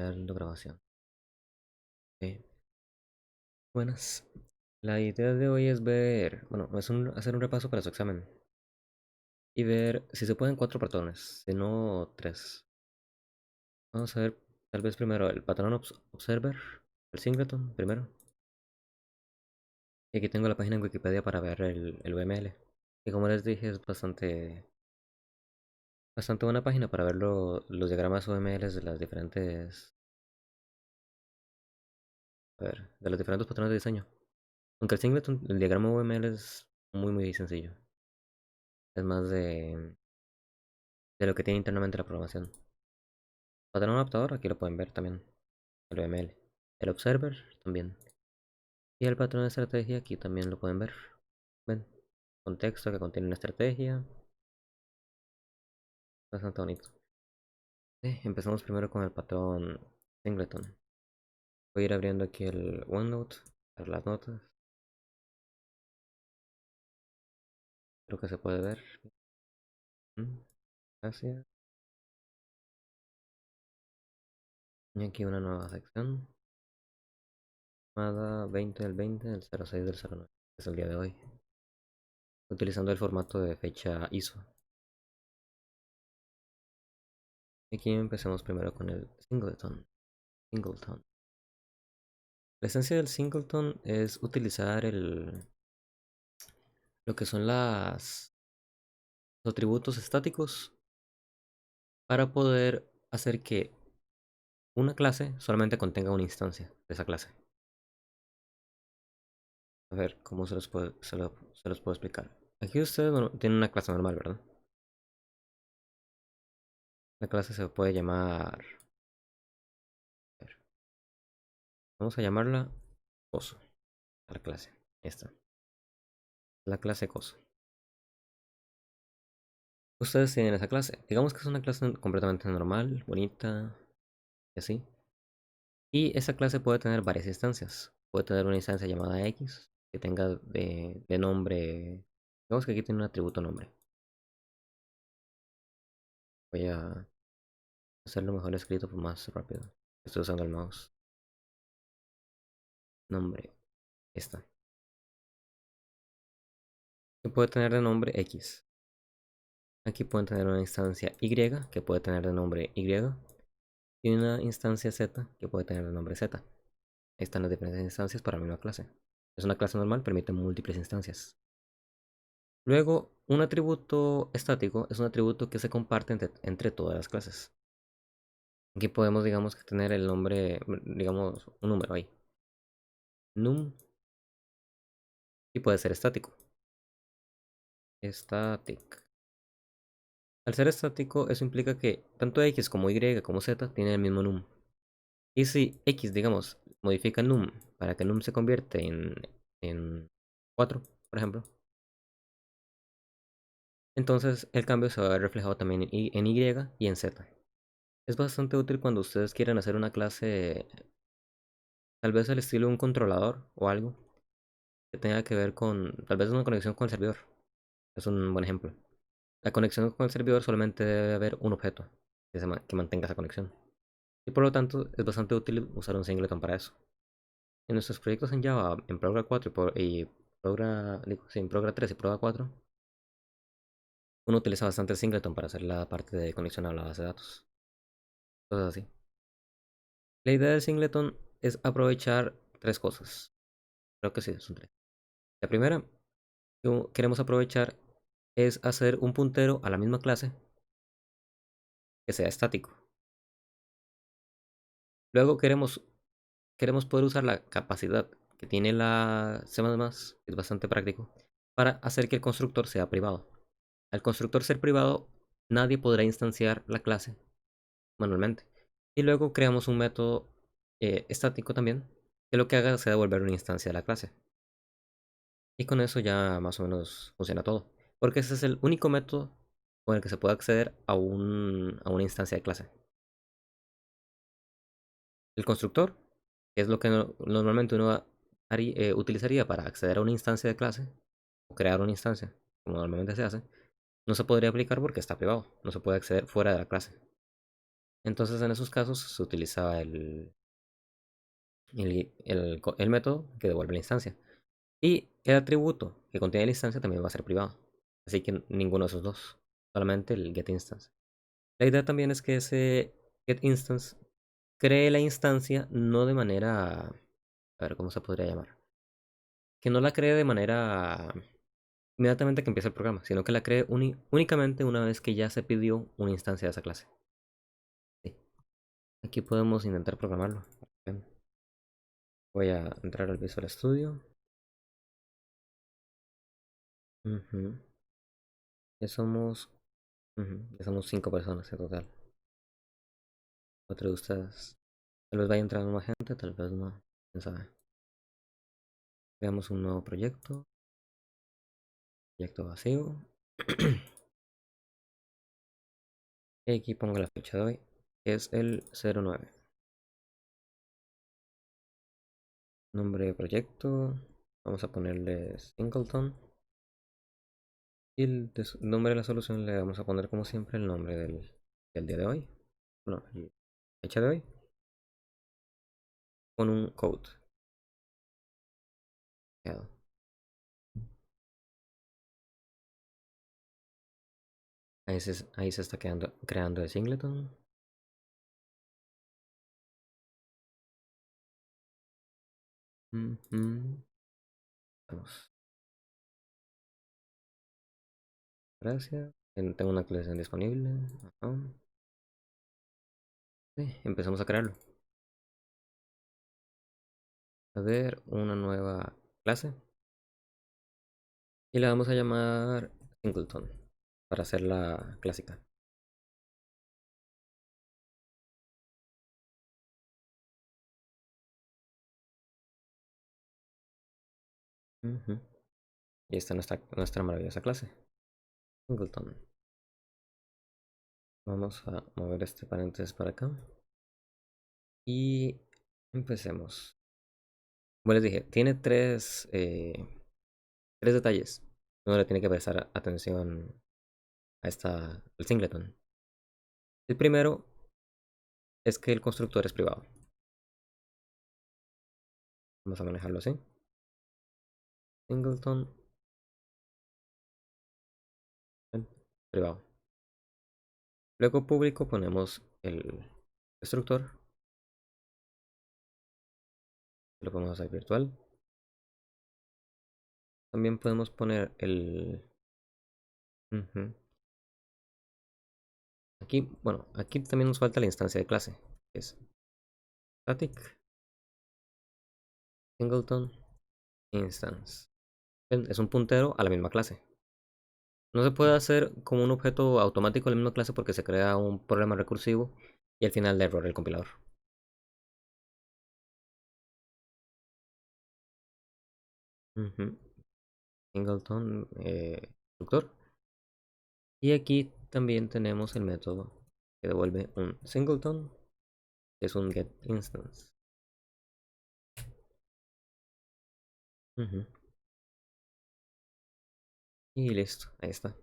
La grabación. Ok. Buenas. La idea de hoy es ver, bueno, hacer un repaso para su examen y ver si se pueden cuatro patrones, si no tres. Vamos a ver tal vez primero el patrón observer, el singleton primero. Y aquí tengo la página en Wikipedia para ver el UML. Y como les dije, es bastante buena página para ver los diagramas UML de las diferentes, a ver, de los diferentes patrones de diseño. Aunque el singleton, el diagrama UML es muy sencillo. Es más de lo que tiene internamente la programación. Patrón adaptador, aquí lo pueden ver también, el UML. El observer también. Y el patrón de estrategia, aquí también lo pueden ver. Ven, contexto que contiene una estrategia. Bastante bonito. Empezamos primero con el patrón singleton. Voy a ir abriendo aquí el OneNote para las notas. Creo que se puede ver. Gracias. Y aquí una nueva sección llamada 20 del 20 del 06 del 09. Es el día de hoy. Utilizando el formato de fecha ISO. Aquí empecemos primero con el singleton. Singleton. La esencia del singleton es utilizar lo que son los atributos estáticos para poder hacer que una clase solamente contenga una instancia de esa clase. A ver, ¿cómo se los puedo explicar? Aquí ustedes tienen una clase normal, ¿verdad? La clase se puede llamar... A ver, vamos a llamarla coso. A la clase. Esta. La clase coso. Ustedes tienen esa clase. Digamos que es una clase completamente normal, bonita, y así. Y esa clase puede tener varias instancias. Puede tener una instancia llamada X, que tenga de nombre... Digamos que aquí tiene un atributo nombre. Voy a hacerlo mejor escrito por más rápido. Estoy usando el mouse. Nombre. Esta. Que puede tener de nombre X. Aquí pueden tener una instancia Y, que puede tener de nombre Y. Y una instancia Z, que puede tener de nombre Z. Ahí están las diferentes instancias para la misma clase. Es una clase normal, permite múltiples instancias. Luego, un atributo estático es un atributo que se comparte entre todas las clases. Aquí podemos, digamos, que tener el nombre, digamos, un número ahí. Num. Y puede ser estático. Static. Al ser estático, eso implica que tanto X como Y como Z tienen el mismo num. Y si X, digamos, modifica num para que num se convierte en 4, por ejemplo, entonces el cambio se va a ver reflejado también en Y y en Z. Es bastante útil cuando ustedes quieren hacer una clase, tal vez al estilo de un controlador o algo, que tenga que ver con, tal vez una conexión con el servidor. Es un buen ejemplo. La conexión con el servidor solamente debe haber un objeto que mantenga esa conexión. Y por lo tanto es bastante útil usar un singleton para eso. En nuestros proyectos en Java, en Programa 4 sí, en Programa 3 y Programa 4, uno utiliza bastante el singleton para hacer la parte de conexión a la base de datos. Cosas así. La idea del singleton es aprovechar tres cosas. Creo que sí, son tres. La primera que queremos aprovechar es hacer un puntero a la misma clase que sea estático. Luego queremos poder usar la capacidad que tiene la C++, que es bastante práctico, para hacer que el constructor sea privado. Al constructor ser privado, nadie podrá instanciar la clase manualmente. Y luego creamos un método estático también, que lo que haga sea devolver una instancia de la clase. Y con eso ya más o menos funciona todo. Porque ese es el único método con el que se puede acceder a una instancia de clase. El constructor, que es lo que normalmente uno utilizaría para acceder a una instancia de clase, o crear una instancia, como normalmente se hace, no se podría aplicar porque está privado, no se puede acceder fuera de la clase. Entonces en esos casos se utilizaba el método que devuelve la instancia. Y el atributo que contiene la instancia también va a ser privado. Así que ninguno de esos dos. Solamente el getInstance. La idea también es que ese getInstance cree la instancia no de manera... A ver, ¿cómo se podría llamar? Que no la cree de manera inmediatamente que empieza el programa, sino que la cree únicamente una vez que ya se pidió una instancia de esa clase. Sí. Aquí podemos intentar programarlo. Voy a entrar al Visual Studio. Ujú. Ya somos, ya somos 5 personas en total. 4 de ustedes. Tal vez vaya entrando más gente, tal vez no. Quién sabe. Veamos un nuevo proyecto. Proyecto vacío. Y aquí pongo la fecha de hoy. Que es el 09. Nombre de proyecto. Vamos a ponerle Singleton. Y el nombre de la solución le vamos a poner como siempre el nombre del día de hoy. Bueno, la fecha de hoy. Con un code. Creado. Ahí se está creando el singleton. Vamos. Gracias. Tengo una actualización disponible. Ajá. Sí, empezamos a crearlo. A ver, una nueva clase. Y la vamos a llamar singleton. Para hacerla clásica. Ujú. Y esta es nuestra maravillosa clase. Singleton. Vamos a mover este paréntesis para acá. Y empecemos. Como les dije, tiene tres detalles. Uno le tiene que prestar atención al singleton. El primero es que el constructor es privado. Vamos a manejarlo así. Singleton privado. Luego público ponemos el constructor. Lo podemos hacer virtual. También podemos poner el... Ujú. Aquí, bueno, aquí también nos falta la instancia de clase. Que es static singleton instance. Es un puntero a la misma clase. No se puede hacer como un objeto automático de la misma clase porque se crea un problema recursivo y al final de error el compilador. Ujú. Singleton constructor. Y aquí también tenemos el método que devuelve un singleton, que es un getInstance. Ujú. Y listo, ahí está.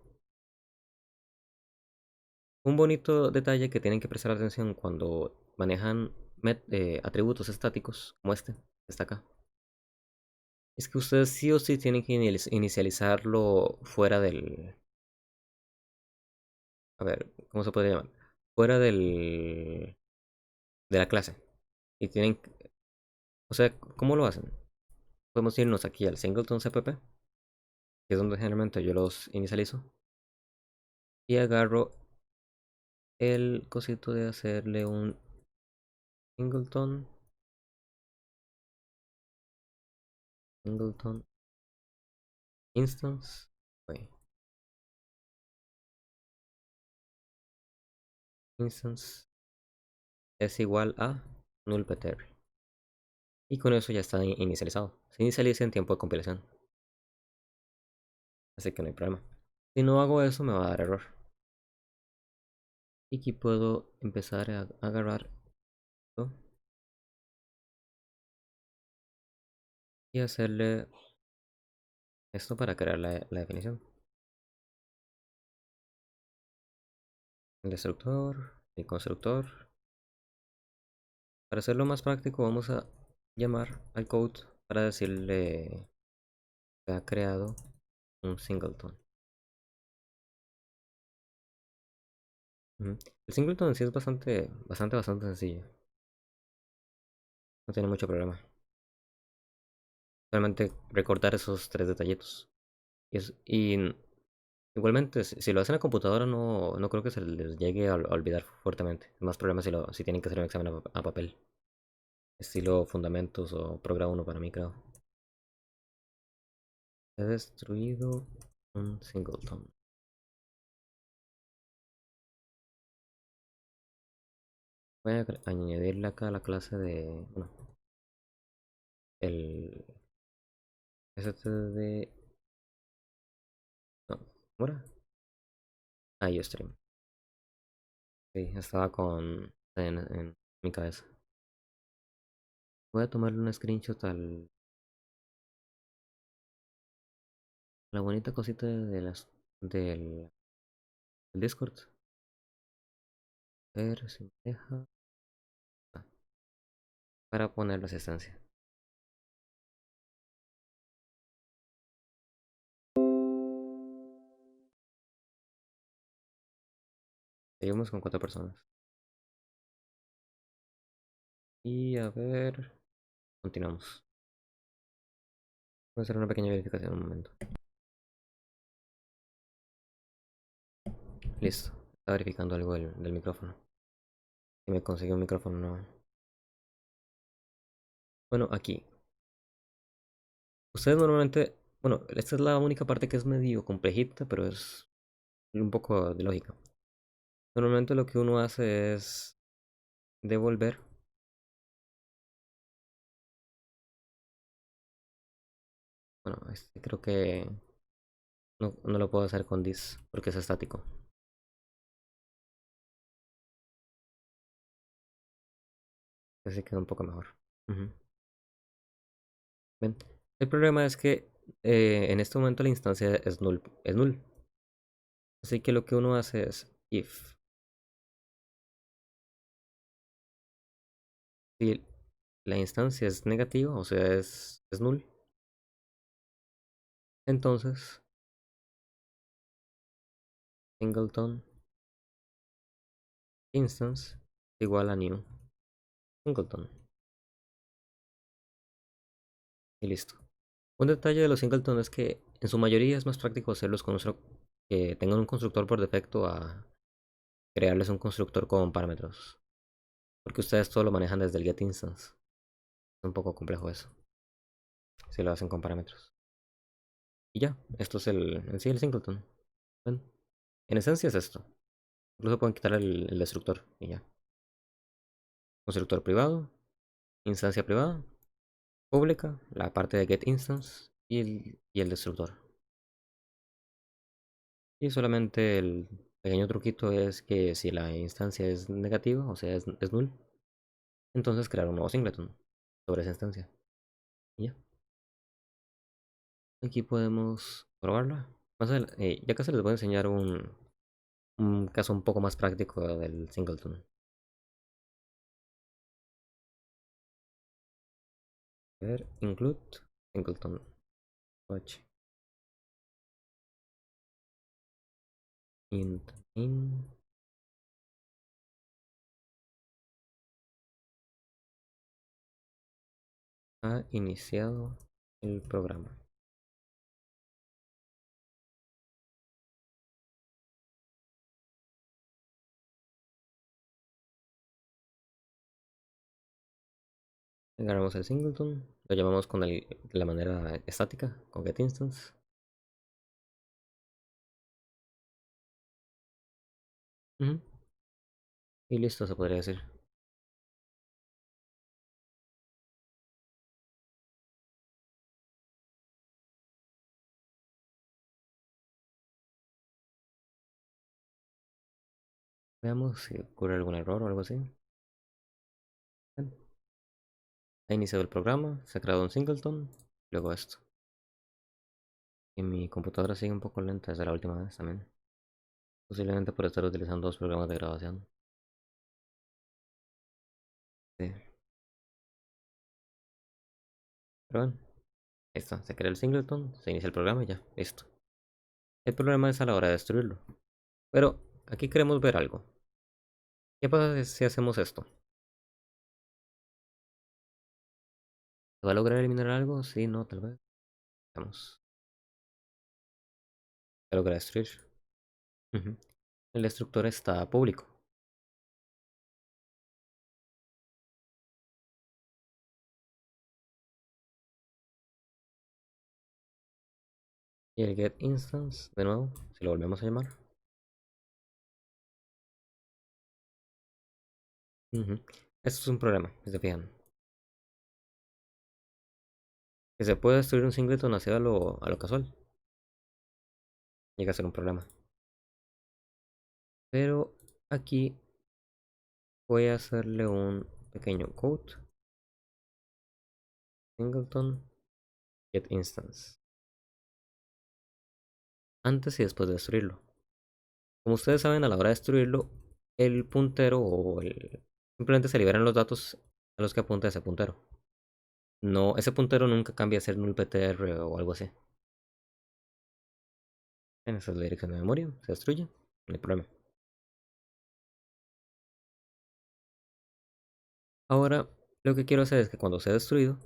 Un bonito detalle que tienen que prestar atención cuando manejan atributos estáticos, como este, que está acá, es que ustedes sí o sí tienen que inicializarlo fuera del... A ver, ¿cómo se podría llamar? Fuera de la clase. Y tienen... O sea, ¿cómo lo hacen? Podemos irnos aquí al singleton cpp, que es donde generalmente yo los inicializo. Y agarro el cosito de hacerle un singleton. Singleton instance. Wait, instance es igual a nullptr. Y con eso ya está inicializado. Se inicializa en tiempo de compilación. Así que no hay problema. Si no hago eso me va a dar error. Y aquí puedo empezar a agarrar esto y hacerle esto para crear la definición. El destructor, el constructor. Para hacerlo más práctico, vamos a llamar al code para decirle que ha creado un singleton. Ujú. El singleton en sí es bastante sencillo. No tiene mucho problema. Solamente recortar esos tres detallitos. Igualmente, si lo hacen en la computadora, no creo que se les llegue a olvidar fuertemente. Es más problema si tienen que hacer un examen a papel. Estilo Fundamentos o Programa 1 para mí, creo. He destruido un singleton. Voy a añadirle acá la clase de... Bueno, el... std... No, ¿cómo era? Ah, Ustream. Sí, estaba en mi cabeza. Voy a tomarle un screenshot la bonita cosita del Discord. A ver si me deja. Ah, para poner la asistencia. Seguimos con 4 personas. Y a ver, continuamos. Voy a hacer una pequeña verificación un momento. Listo. Está verificando algo del micrófono. Y me consiguió un micrófono nuevo. Bueno, aquí. Ustedes normalmente. Bueno, esta es la única parte que es medio complejita, pero es un poco de lógica. Normalmente lo que uno hace es devolver. Bueno, este creo que no lo puedo hacer con this porque es estático. Así queda un poco mejor. Ujú. Ven. El problema es que en este momento la instancia es null. Es null. Así que lo que uno hace es if. Si la instancia es negativa, o sea, es null, entonces singleton instance igual a new singleton. Y listo. Un detalle de los singleton es que en su mayoría es más práctico hacerlos que tengan un constructor por defecto a crearles un constructor con parámetros. Porque ustedes todo lo manejan desde el get instance. Es un poco complejo eso. Si lo hacen con parámetros. Y ya, esto es en sí el singleton. ¿Ven? En esencia es esto. Incluso pueden quitar el destructor y ya. Constructor privado, instancia privada, pública, la parte de get instance y el destructor. Y solamente el pequeño truquito es que si la instancia es negativa, o sea, es null, entonces crear un nuevo singleton sobre esa instancia. Y ya. Aquí podemos probarla. Ya casi les voy a enseñar un caso un poco más práctico del singleton. A ver, include singleton. Watch. Int in. Ha iniciado el programa. Agarramos el singleton, lo llamamos con la manera estática, con getInstance. Ujú. Y listo, se podría decir. Veamos si ocurre algún error o algo así. Bien. Ha iniciado el programa, se ha creado un singleton, luego esto. Y mi computadora sigue un poco lenta desde la última vez también. Posiblemente por estar utilizando 2 programas de grabación. Sí. Pero bueno, ahí está. Se crea el singleton, se inicia el programa y ya, listo. El problema es a la hora de destruirlo. Pero aquí queremos ver algo. ¿Qué pasa si hacemos esto? ¿Se va a lograr eliminar algo? Sí, no, tal vez. Vamos. Se logra destruir. Ujú. El destructor está público. Y el get instance, de nuevo, si lo volvemos a llamar. Ujú. Esto es un problema, si se fijan. Que se puede destruir un singleton así a lo casual. Llega a ser un problema. Pero aquí voy a hacerle un pequeño code. Singleton get instance. Antes y después de destruirlo. Como ustedes saben, a la hora de destruirlo, el puntero o el... Simplemente se liberan los datos a los que apunta ese puntero. No, ese puntero nunca cambia a ser nullptr o algo así. En esa es la dirección de memoria, se destruye, no hay problema. Ahora, lo que quiero hacer es que cuando sea destruido,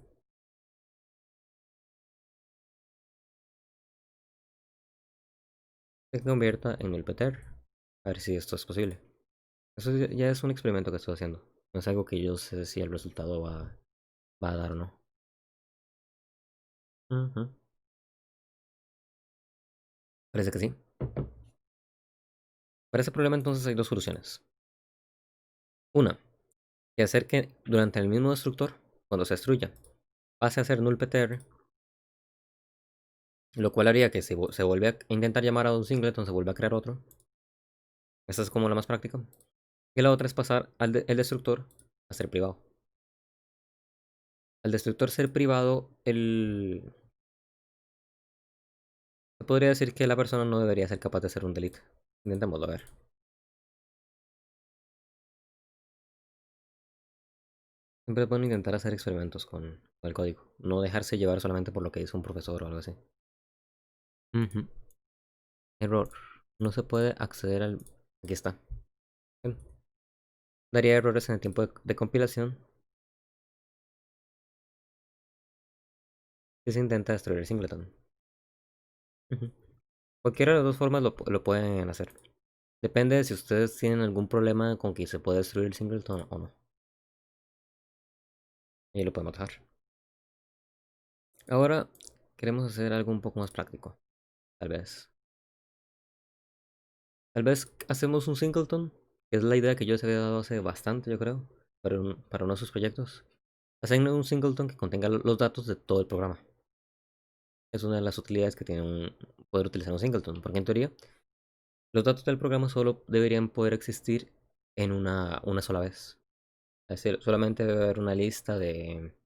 se convierta en nullptr. A ver si esto es posible. Eso ya es un experimento que estoy haciendo. No es algo que yo sé si el resultado va a dar o no. Ujú. Parece que sí. Para ese problema entonces hay dos soluciones. Una, que hacer que durante el mismo destructor, cuando se destruya, pase a ser nullptr, lo cual haría que si se vuelve a intentar llamar a un singleton, se vuelve a crear otro. Esta es como la más práctica. Y la otra es pasar el destructor a ser privado. Al destructor ser privado, se podría decir que la persona no debería ser capaz de hacer un delete. Intentémoslo a ver. Siempre pueden intentar hacer experimentos con el código. No dejarse llevar solamente por lo que dice un profesor o algo así. Ujú. Error. No se puede acceder al... Aquí está. Bien. Daría errores en el tiempo de compilación si se intenta destruir el singleton. Ujú. Cualquiera de las dos formas lo pueden hacer. Depende de si ustedes tienen algún problema con que se puede destruir el singleton o no. Y lo podemos dejar. Ahora queremos hacer algo un poco más práctico. Tal vez. Tal vez hacemos un singleton, que es la idea que yo se había dado hace bastante, yo creo, para uno de sus proyectos. Hacen un singleton que contenga los datos de todo el programa. Es una de las utilidades que tiene poder utilizar un singleton, porque en teoría los datos del programa solo deberían poder existir en una sola vez. Es decir, solamente debe haber una lista de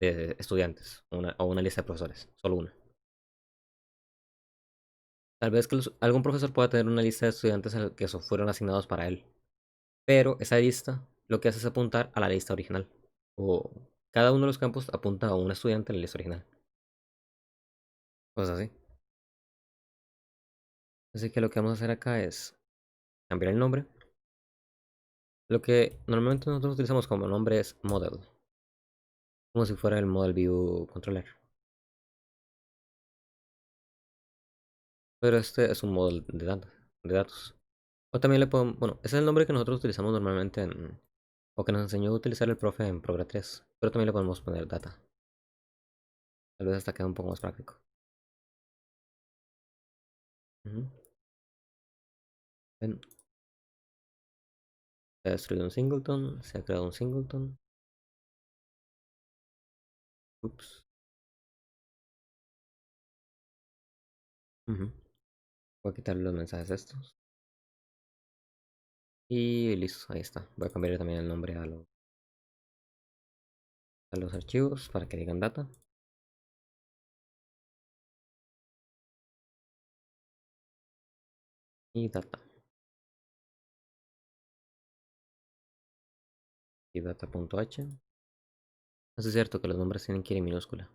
estudiantes o una lista de profesores, solo una. Tal vez que algún profesor pueda tener una lista de estudiantes que fueron asignados para él, pero esa lista lo que hace es apuntar a la lista original. O cada uno de los campos apunta a un estudiante en la lista original. Cosas así. Así que lo que vamos a hacer acá es cambiar el nombre. Lo que normalmente nosotros utilizamos como nombre es model, como si fuera el model view controller. Pero este es un model de datos. O también le podemos, bueno, ese es el nombre que nosotros utilizamos normalmente o que nos enseñó a utilizar el profe en Progress 3. Pero también le podemos poner data. Tal vez hasta queda un poco más práctico. Ujú. Ven, se ha destruido un singleton, se ha creado un singleton. Ups. Ujú. Voy a quitar los mensajes estos. Y listo, ahí está. Voy a cambiar también el nombre a los archivos para que digan data y data. Y data.h. Eso es cierto que los nombres tienen que ir en minúscula.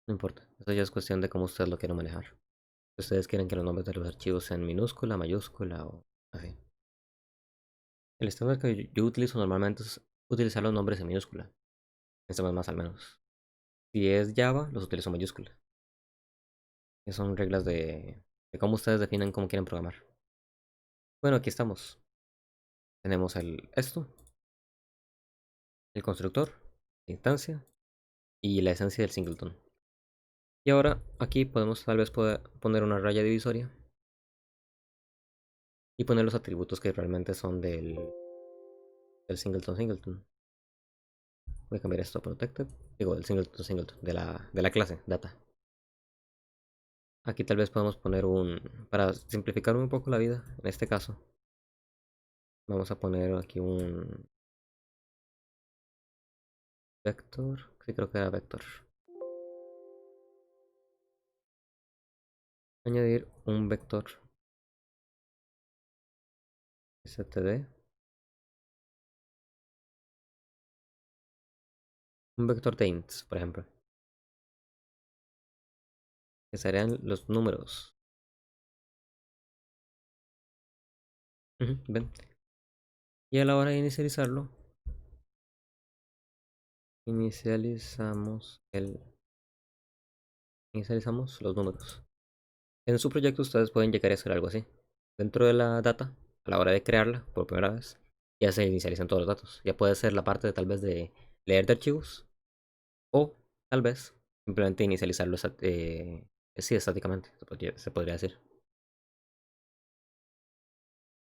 No importa. Eso ya es cuestión de cómo ustedes lo quieren manejar. Si ustedes quieren que los nombres de los archivos sean minúscula, mayúscula o así. El estándar que yo utilizo normalmente es utilizar los nombres en minúscula. Esto más al menos. Si es Java, los utilizo en mayúscula. Que son reglas de cómo ustedes definen cómo quieren programar. Bueno, aquí estamos. Tenemos esto, el constructor, la instancia y la esencia del singleton. Y ahora aquí podemos tal vez poner una raya divisoria y poner los atributos que realmente son del singleton. Voy a cambiar esto a protected. Digo, del singleton, de la clase, data. Aquí tal vez podemos poner para simplificar un poco la vida, en este caso, vamos a poner aquí un vector. Sí, creo que era vector. Añadir un vector std. Un vector de ints, por ejemplo. Que serían los números. Ven. Y a la hora de inicializarlo, inicializamos inicializamos los números. En su proyecto ustedes pueden llegar a hacer algo así. Dentro de la data, a la hora de crearla por primera vez, ya se inicializan todos los datos. Ya puede ser la parte de tal vez de leer de archivos o tal vez simplemente inicializarlo sí, estáticamente, se podría decir.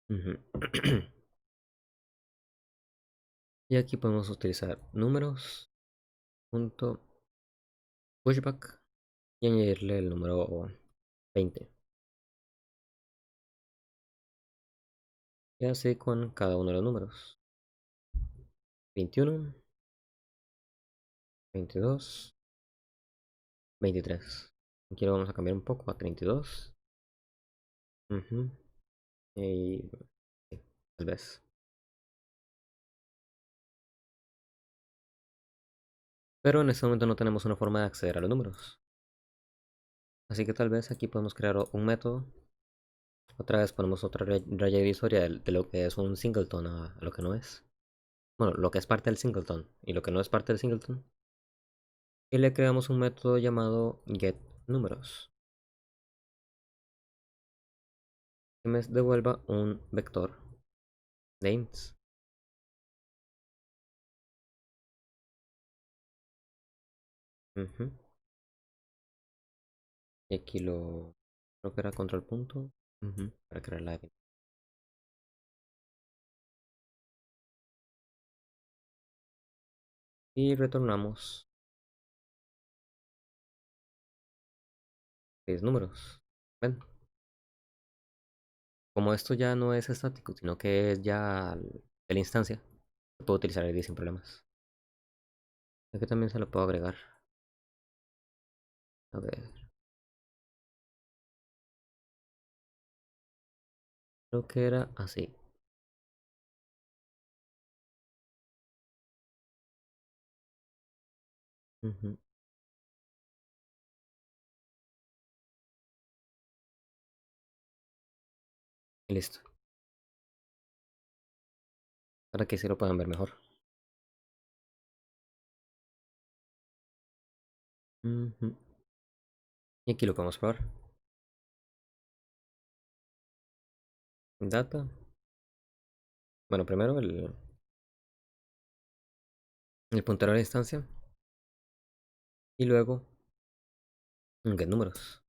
Ujú. Y aquí podemos utilizar números, punto, pushback y añadirle el número 20. Y así con cada uno de los números. 21, 22, 23. Aquí lo vamos a cambiar un poco a 32. Ujú. Y sí, tal vez. Pero en este momento no tenemos una forma de acceder a los números. Así que tal vez aquí podemos crear un método. Otra vez ponemos otra raya divisoria de lo que es un singleton a lo que no es. Bueno, lo que es parte del singleton y lo que no es parte del singleton. Y le creamos un método llamado getNúmeros, que me devuelva un vector de ints. Ujú. Y aquí creo que era control punto. Ujú, para crear la definición. Y retornamos 6 números. Ven, como esto ya no es estático, sino que es ya de la instancia, se puede utilizar el ID sin problemas. Aquí también se lo puedo agregar. A ver, creo que era así. Ujú, y listo. Para que se lo puedan ver mejor. Ujú. Y aquí lo podemos probar. Data. Bueno, primero el puntero de la instancia. Y luego un getNúmeros.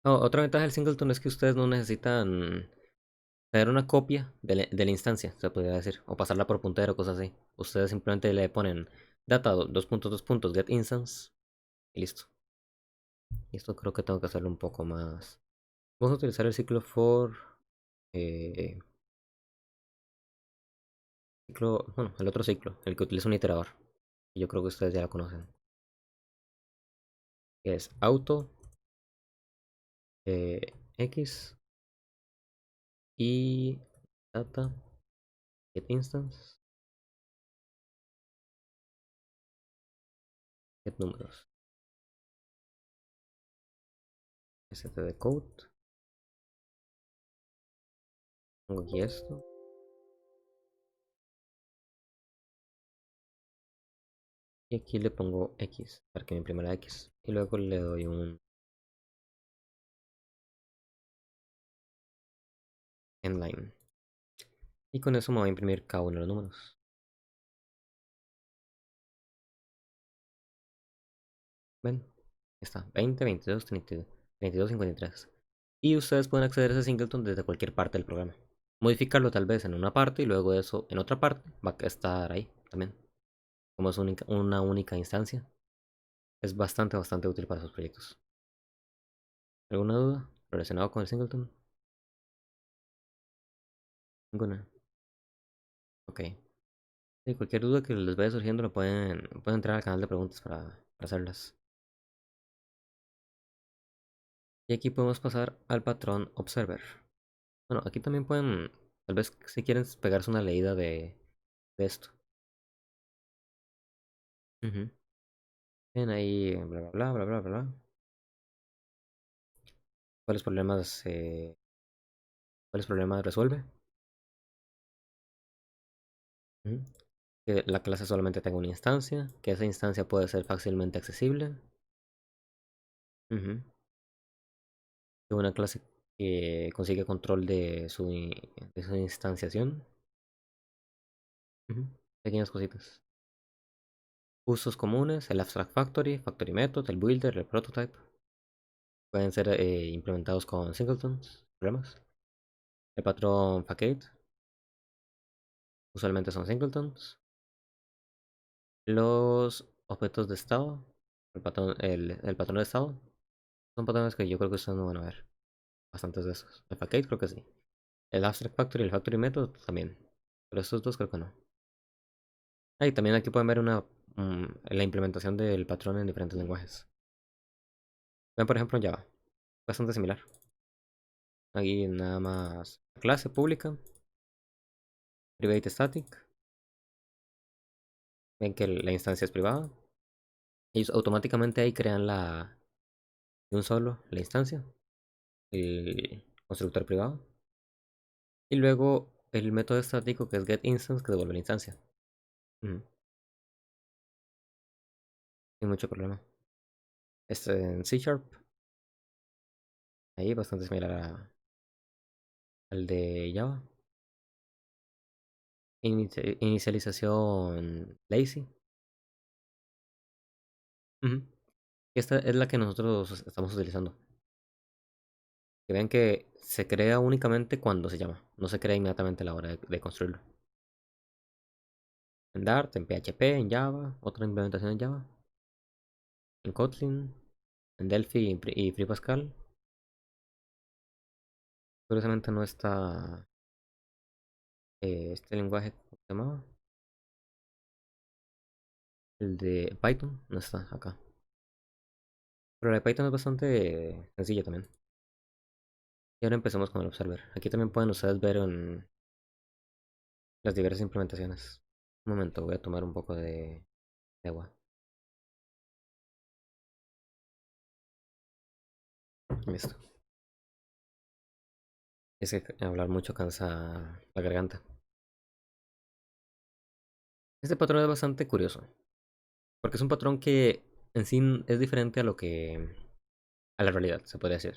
Oh, otra ventaja del singleton es que ustedes no necesitan tener una copia de la instancia, se podría decir, o pasarla por puntero, cosas así. Ustedes simplemente le ponen data dos puntos get instance y listo. Y esto creo que tengo que hacerlo un poco más. Vamos a utilizar el ciclo eh, bueno, el otro ciclo, el que utiliza un iterador. Yo creo que ustedes ya lo conocen. Que es auto x y data get instance get números. stdcode. Pongo aquí esto. Y aquí le pongo X para que me imprima la X. Y luego le doy un endline. Y con eso me voy a imprimir cada uno de los números. ¿Ven? Está 20, 22, 32, 53. Y ustedes pueden acceder a ese singleton desde cualquier parte del programa. Modificarlo tal vez en una parte y luego eso en otra parte va a estar ahí también. Como es una única instancia. Es bastante útil para sus proyectos. ¿Alguna duda relacionada con el singleton? Ninguna. Ok. Y cualquier duda que les vaya surgiendo lo pueden entrar al canal de preguntas para hacerlas. Y aquí podemos pasar al patrón observer. Bueno, aquí también pueden, tal vez si quieren pegarse una leída de esto. Ven ahí, bla bla bla bla bla bla. ¿Cuáles problemas, cuáles problemas resuelve? Ujú. Que la clase solamente tenga una instancia, que esa instancia puede ser fácilmente accesible. Ujú. Que una clase que consigue control de su instanciación. Ujú. Pequeñas cositas. Usos comunes, el Abstract Factory, Factory Method, el Builder, el Prototype. Pueden ser implementados con singletons, problemas. El patrón facade, usualmente son singletons. Los objetos de estado, el patrón de estado, son patrones que yo creo que ustedes no van a ver. Bastantes de esos. El facade creo que sí. El Abstract Factory y el Factory Method también. Pero estos dos creo que no. Ah, y también aquí pueden ver la implementación del patrón en diferentes lenguajes. Ven por ejemplo en Java. Bastante similar. Aquí nada más clase pública, private static. Ven que la instancia es privada. Ellos automáticamente ahí crean de un solo la instancia, el constructor privado. Y luego el método estático que es getInstance que devuelve la instancia. Ujú. Sin mucho problema. Este en C Sharp, ahí bastante similar al de Java. Inicialización lazy. Ujú. Esta es la que nosotros estamos utilizando. Que vean que se crea únicamente cuando se llama. No se crea inmediatamente a la hora de construirlo. En Dart, en PHP, en Java, otra implementación en Java, en Kotlin, en Delphi y FreePascal. Curiosamente no está este lenguaje, ¿cómo se llamaba? El de Python, no está acá. Pero la de Python es bastante sencilla también. Y ahora empecemos con el Observer. Aquí también pueden ustedes ver en las diversas implementaciones. Un momento, voy a tomar un poco de agua. Listo. Es que hablar mucho cansa la garganta. Este patrón es bastante curioso. Porque es un patrón que en sí es diferente a la realidad, se podría decir.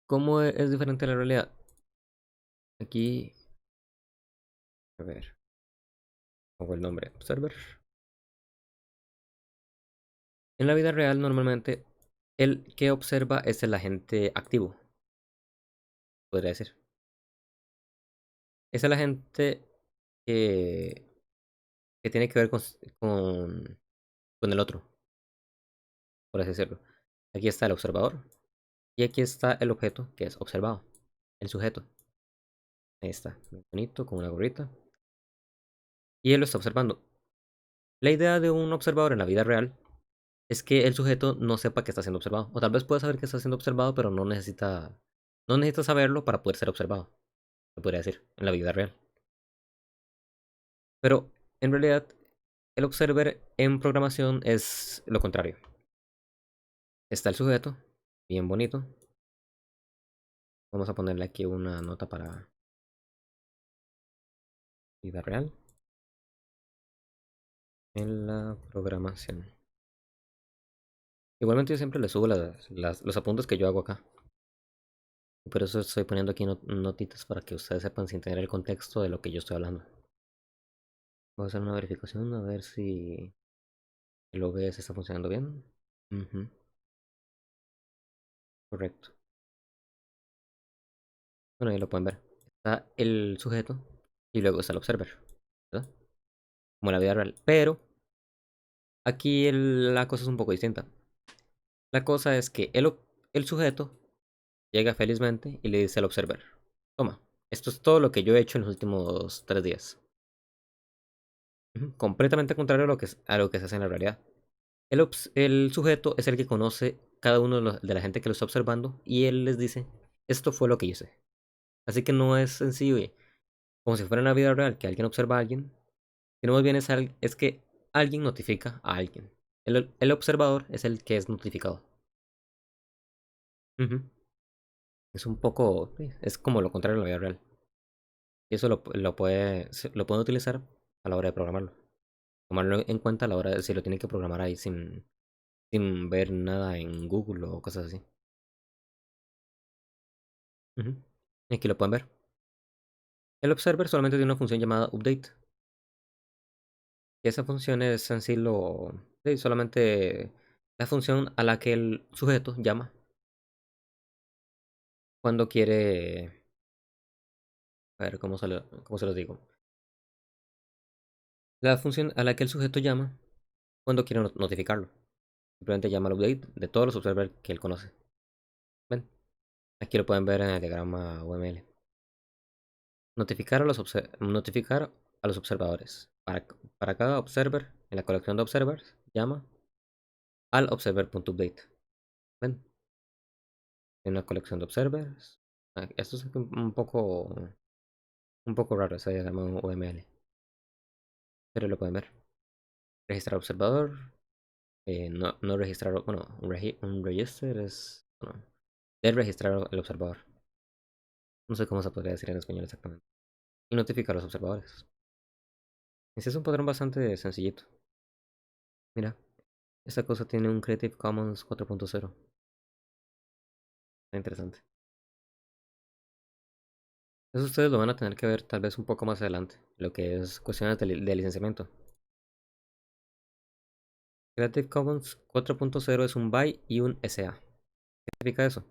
¿Cómo es diferente a la realidad? Aquí, a ver, pongo el nombre Observer. En la vida real, normalmente, el que observa es el agente activo, podría decir. Es el agente que, que tiene que ver con el otro, por así decirlo. Aquí está el observador y aquí está el objeto que es observado, el sujeto. Ahí está, muy bonito, con una gorrita. Y él lo está observando. La idea de un observador en la vida real es que el sujeto no sepa que está siendo observado. O tal vez pueda saber que está siendo observado, pero no necesita saberlo para poder ser observado. Se podría decir, en la vida real. Pero en realidad, el observer en programación es lo contrario. Está el sujeto, bien bonito. Vamos a ponerle aquí una nota para vida real en la programación. Igualmente yo siempre le subo los apuntes que yo hago acá. Y por eso estoy poniendo aquí notitas para que ustedes sepan sin tener el contexto de lo que yo estoy hablando. Voy a hacer una verificación a ver si el OBS está funcionando bien. Ujú, correcto. Bueno, ahí lo pueden ver. Está el sujeto y luego está el observer, ¿verdad? Como en la vida real. Pero aquí la cosa es un poco distinta. La cosa es que el sujeto llega felizmente y le dice al observer, toma, esto es todo lo que yo he hecho en los últimos 3 días. Ujú, completamente contrario a lo que se hace en la realidad. El sujeto es el que conoce cada uno de la gente que lo está observando y él les dice, esto fue lo que hice. Así que no es sencillo, como si fuera en la vida real que alguien observa a alguien, sino más bien es que alguien notifica a alguien. El observador es el que es notificado. Ujú. Es un poco, sí, es como lo contrario a la vida real. Y eso lo pueden utilizar a la hora de programarlo. Tomarlo en cuenta a la hora de si lo tienen que programar ahí sin ver nada en Google o cosas así. Ujú. Y aquí lo pueden ver. El observer solamente tiene una función llamada update. Y esa función es sencillo, sí, solamente la función a la que el sujeto llama cuando quiere. A ver, cómo se los digo? La función a la que el sujeto llama cuando quiere notificarlo. Simplemente llama al update de todos los observers que él conoce. ¿Ven? Aquí lo pueden ver en el diagrama UML. Notificar a los observadores. Para cada observer, en la colección de observers, llama al observer.update. ¿Ven? En la colección de observers. Esto es un poco raro, ese diagrama UML. Pero lo pueden ver. Registrar observador. No registrar. Bueno, un register es. Bueno, de registrar el observador. No sé cómo se podría decir en español exactamente. Y notificar a los observadores. Ese es un patrón bastante sencillito. Mira, esta cosa tiene un Creative Commons 4.0. Está interesante. Eso ustedes lo van a tener que ver tal vez un poco más adelante. Lo que es cuestiones de licenciamiento. Creative Commons 4.0 es un BY y un SA. ¿Qué significa eso?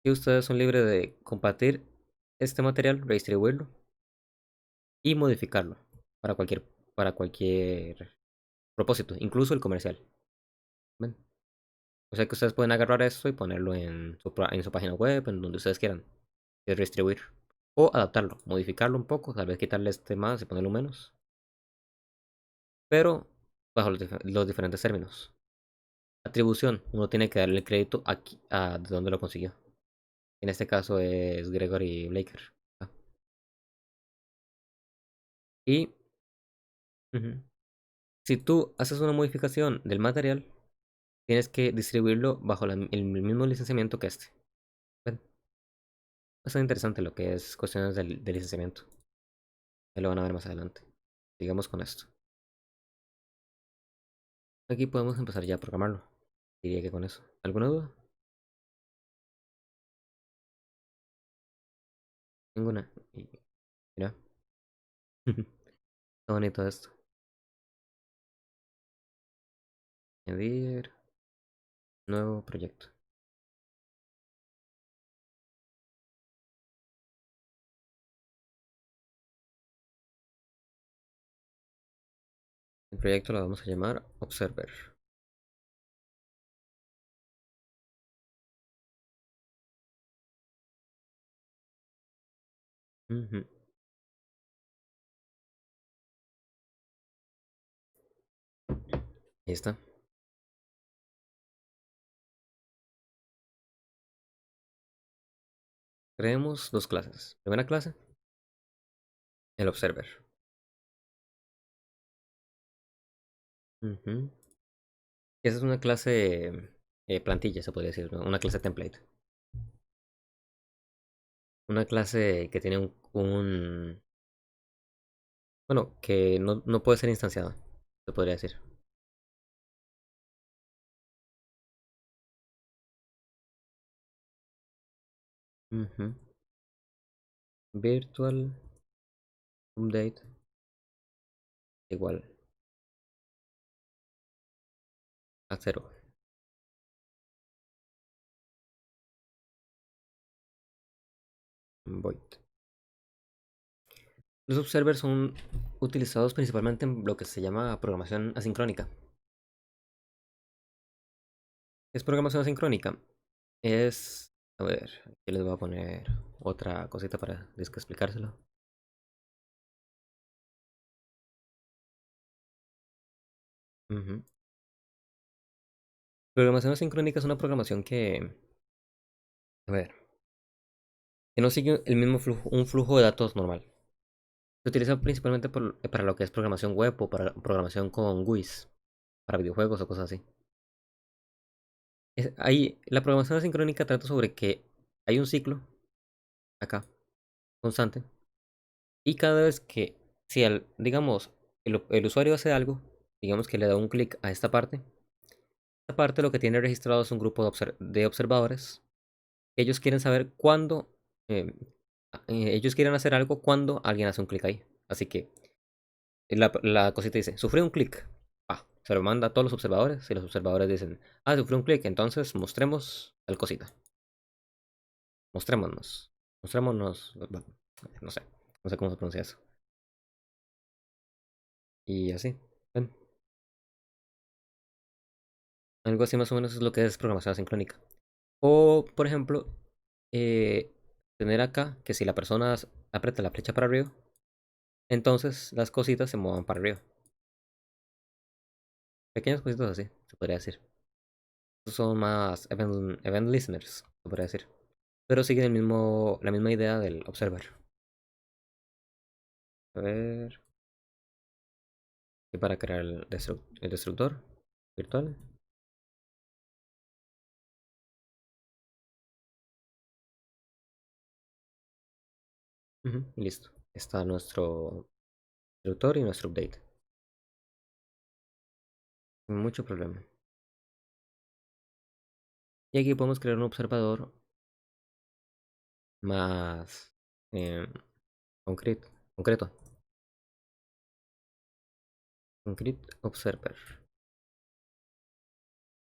Que ustedes son libres de compartir este material, redistribuirlo y modificarlo para cualquier, para cualquier propósito, incluso el comercial. ¿Ven? O sea que ustedes pueden agarrar esto y ponerlo en su página web, en donde ustedes quieran, y redistribuir. O adaptarlo, modificarlo un poco, tal vez quitarle este más y ponerlo menos, pero bajo los diferentes términos. Atribución, uno tiene que darle el crédito aquí, a de dónde lo consiguió. En este caso es Gregory Blaker. Ah, y ujú, si tú haces una modificación del material, tienes que distribuirlo bajo el mismo licenciamiento que este. Bueno, es interesante lo que es cuestiones del licenciamiento. Ya lo van a ver más adelante. Sigamos con esto. Aquí podemos empezar ya a programarlo. Diría que con eso. ¿Alguna duda? Ninguna. Y mira, está bonito esto. Añadir nuevo proyecto. El proyecto lo vamos a llamar Observer. Ujú, ahí está. Creemos dos clases. Primera clase, el Observer. Ujú, Esa es una clase plantilla, se podría decir, ¿no? Una clase template. Una clase que tiene bueno, que no puede ser instanciada, se podría decir. Ujú. Virtual update igual a cero. Void. Los observers son utilizados principalmente en lo que se llama programación asincrónica. ¿Es programación asincrónica? Es... A ver, aquí les voy a poner otra cosita para explicárselo. Ujú. Programación asincrónica es una programación a ver, que no sigue el mismo flujo, un flujo de datos normal. Se utiliza principalmente para lo que es programación web o para programación con GUIs, para videojuegos o cosas así. Ahí, la programación asincrónica trata sobre que hay un ciclo, acá, constante, y cada vez que, si digamos, el usuario hace algo, digamos que le da un clic a esta parte lo que tiene registrado es un grupo de observadores. Ellos quieren saber cuándo, eh, ellos quieren hacer algo cuando alguien hace un clic ahí. Así que la cosita dice, sufrió un clic. Se lo manda a todos los observadores y los observadores dicen, sufrió un clic, entonces mostremos tal cosita. Mostrémonos. Mostrémonos. Bueno, no sé. No sé cómo se pronuncia eso. Y así. Bueno, algo así más o menos es lo que es programación asincrónica. O, por ejemplo, eh, tener acá que si la persona aprieta la flecha para arriba, entonces las cositas se muevan para arriba. Pequeñas cositas así, se podría decir. Estos son más event listeners, se podría decir. Pero siguen la misma idea del observer. A ver. Y para crear el destructor virtual. Ujú, y listo. Está nuestro destructor y nuestro update. Mucho problema. Y aquí podemos crear un observador más eh, concreto. Concreto. Concrete Observer.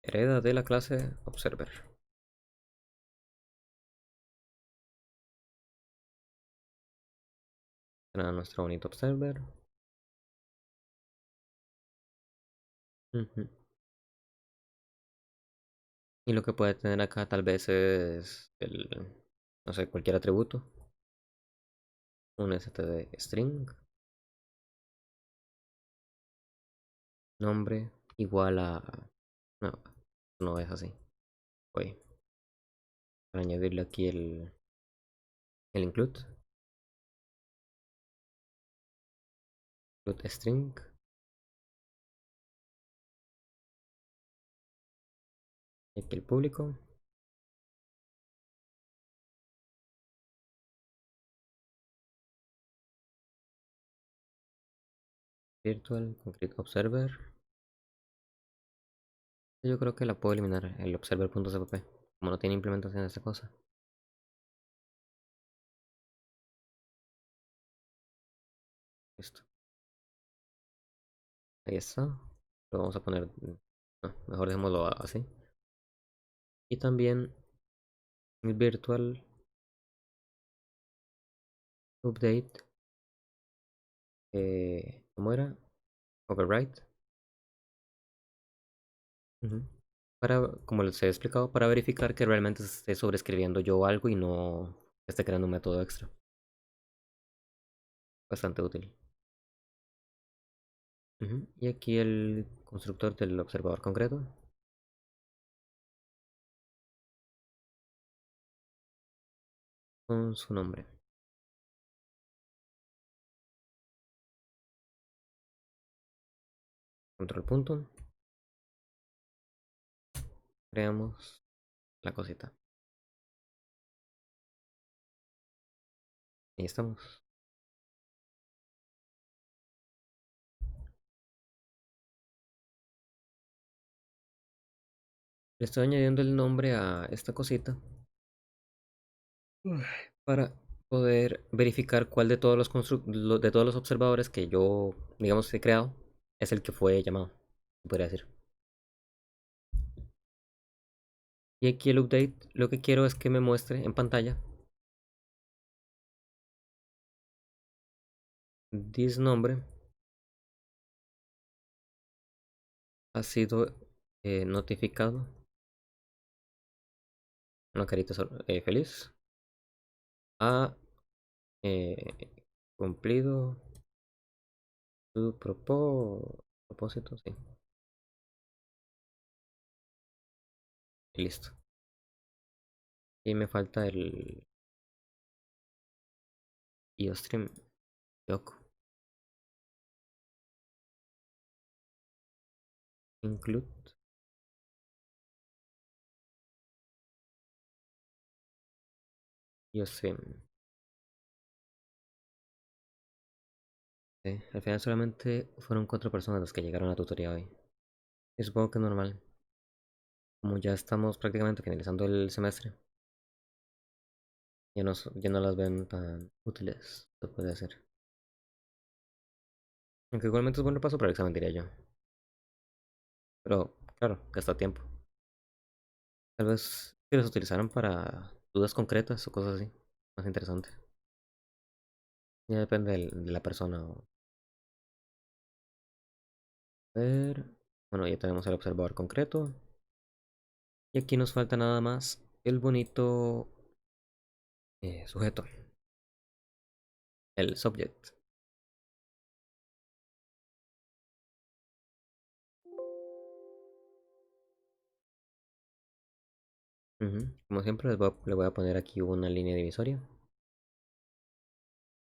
Hereda de la clase Observer. Será nuestro bonito Observer. Ujú. Y lo que puede tener acá tal vez es no sé, cualquier atributo. Un std string. Nombre igual a... No, no es así. Voy para añadirle aquí el include string. Y aquí el público. Virtual concrete observer. Yo creo que la puedo eliminar el observer.cpp. Como no tiene implementación de esta cosa. Listo. Ahí está. Lo vamos a poner. No, mejor dejémoslo así. Y también el virtual update. ¿Cómo era? Override. Ujú. Como les he explicado, para verificar que realmente esté sobreescribiendo yo algo y no esté creando un método extra. Bastante útil. Ujú. Y aquí el constructor del observador concreto con su nombre. Control punto. Creamos la cosita. Ahí estamos. Le estoy añadiendo el nombre a esta cosita para poder verificar cuál de todos de todos los observadores que yo, digamos, he creado es el que fue llamado, se podría decir. Y aquí el update, lo que quiero es que me muestre en pantalla this nombre ha sido notificado. Una carita feliz. Ha eh, cumplido su propósito, sí. Y listo. Y me falta el IOStream Yoko. Include IOStream. Sí, al final solamente fueron 4 personas las que llegaron a la tutoría hoy. Y supongo que es normal. Como ya estamos prácticamente finalizando el semestre, ya no las ven tan útiles, se puede hacer. Aunque igualmente es buen repaso para el examen, diría yo. Pero, claro, gasta tiempo. Tal vez que los utilizaran para dudas concretas o cosas así. Más interesante. Ya depende de la persona. A ver. Bueno, ya tenemos el observador concreto. Y aquí nos falta nada más el bonito sujeto. El subject. Ujú. Como siempre le voy a poner aquí una línea divisoria.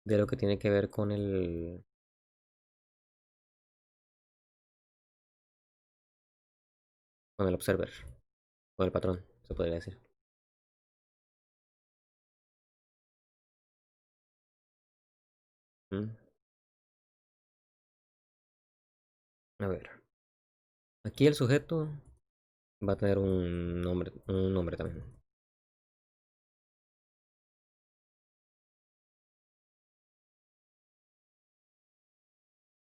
De lo que tiene que ver con el observer. O el patrón, se podría decir. Mm. A ver. Aquí el sujeto va a tener un nombre también.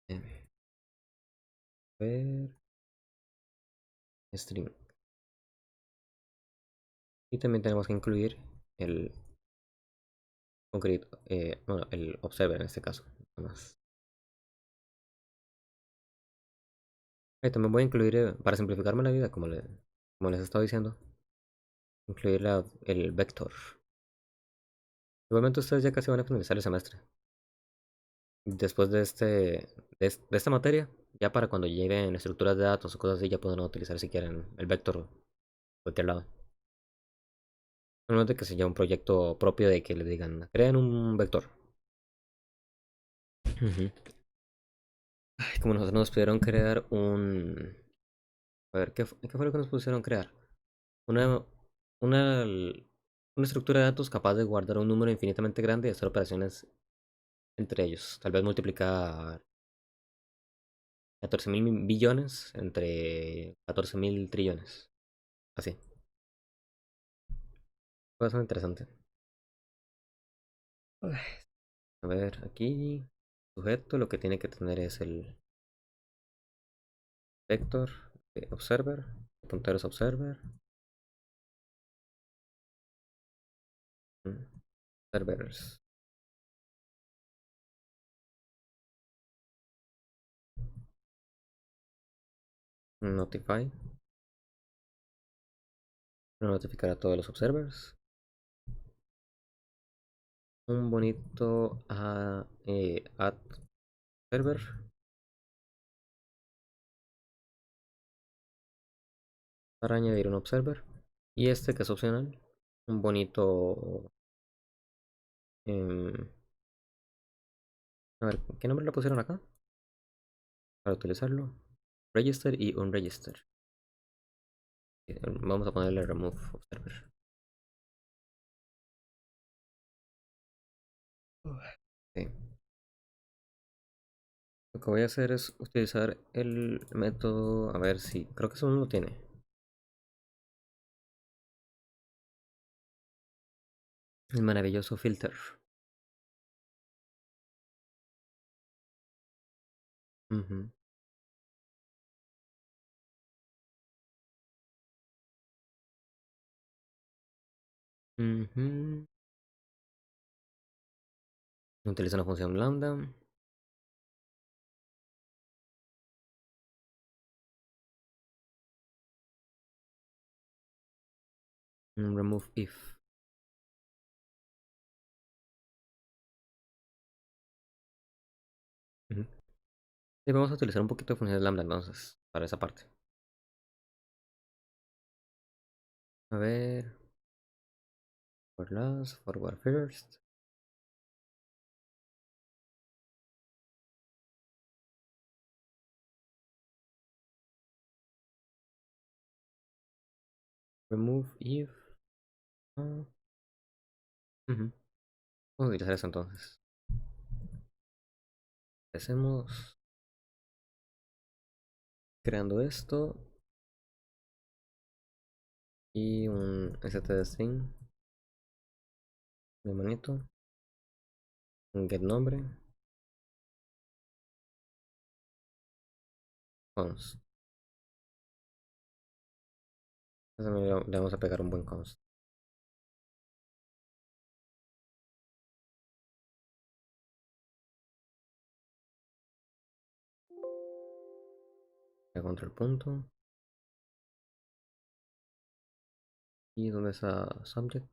A ver. String. Y también tenemos que incluir el concreto, bueno, el observer en este caso. Nada más. También voy a incluir, para simplificarme la vida, como les estaba diciendo, incluir el vector. Igualmente ustedes ya casi van a finalizar el semestre. Después de esta materia, ya para cuando lleguen estructuras de datos o cosas así, ya podrán utilizar si quieren el vector de cualquier lado. Normalmente que sea un proyecto propio de que le digan, creen un vector. Ujú. Ay, como nosotros nos pidieron crear un... A ver, ¿qué fue lo que nos pusieron crear? Una, una, una estructura de datos capaz de guardar un número infinitamente grande y hacer operaciones entre ellos. Tal vez multiplicar 14.000 billones entre 14.000 trillones. Así. Bastante interesante. A ver, aquí, sujeto, lo que tiene que tener es el vector de observer, punteros observer, observers, notify, notificar a todos los observers, un bonito add server para añadir un observer, y este que es opcional, un bonito, em, a ver, ¿qué nombre le pusieron acá? Para utilizarlo, register y un register. Vamos a ponerle remove observer. Sí. Lo que voy a hacer es utilizar el método, a ver si, creo que eso no lo tiene. El maravilloso filter. Ujú. Ujú. Utiliza una función lambda. Remove if. Ujú. Sí, vamos a utilizar un poquito de funciones lambda entonces, para esa parte. A ver, for last, forward first. Remove if. Ah, ujú. Vamos a utilizar eso entonces. Empecemos creando esto y un std de manito, un get nombre, const. Entonces le vamos a pegar un buen const. Le control punto. ¿Y dónde está subject?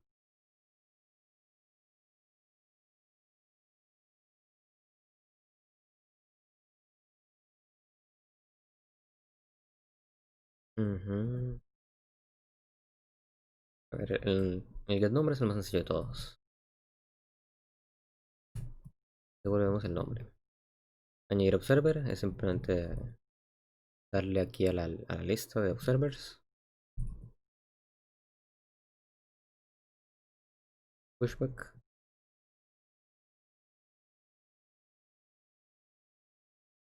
Ujú. A ver, el get nombre es el más sencillo de todos. Devolvemos el nombre. Añadir observer es simplemente darle aquí a la lista de observers. Pushback.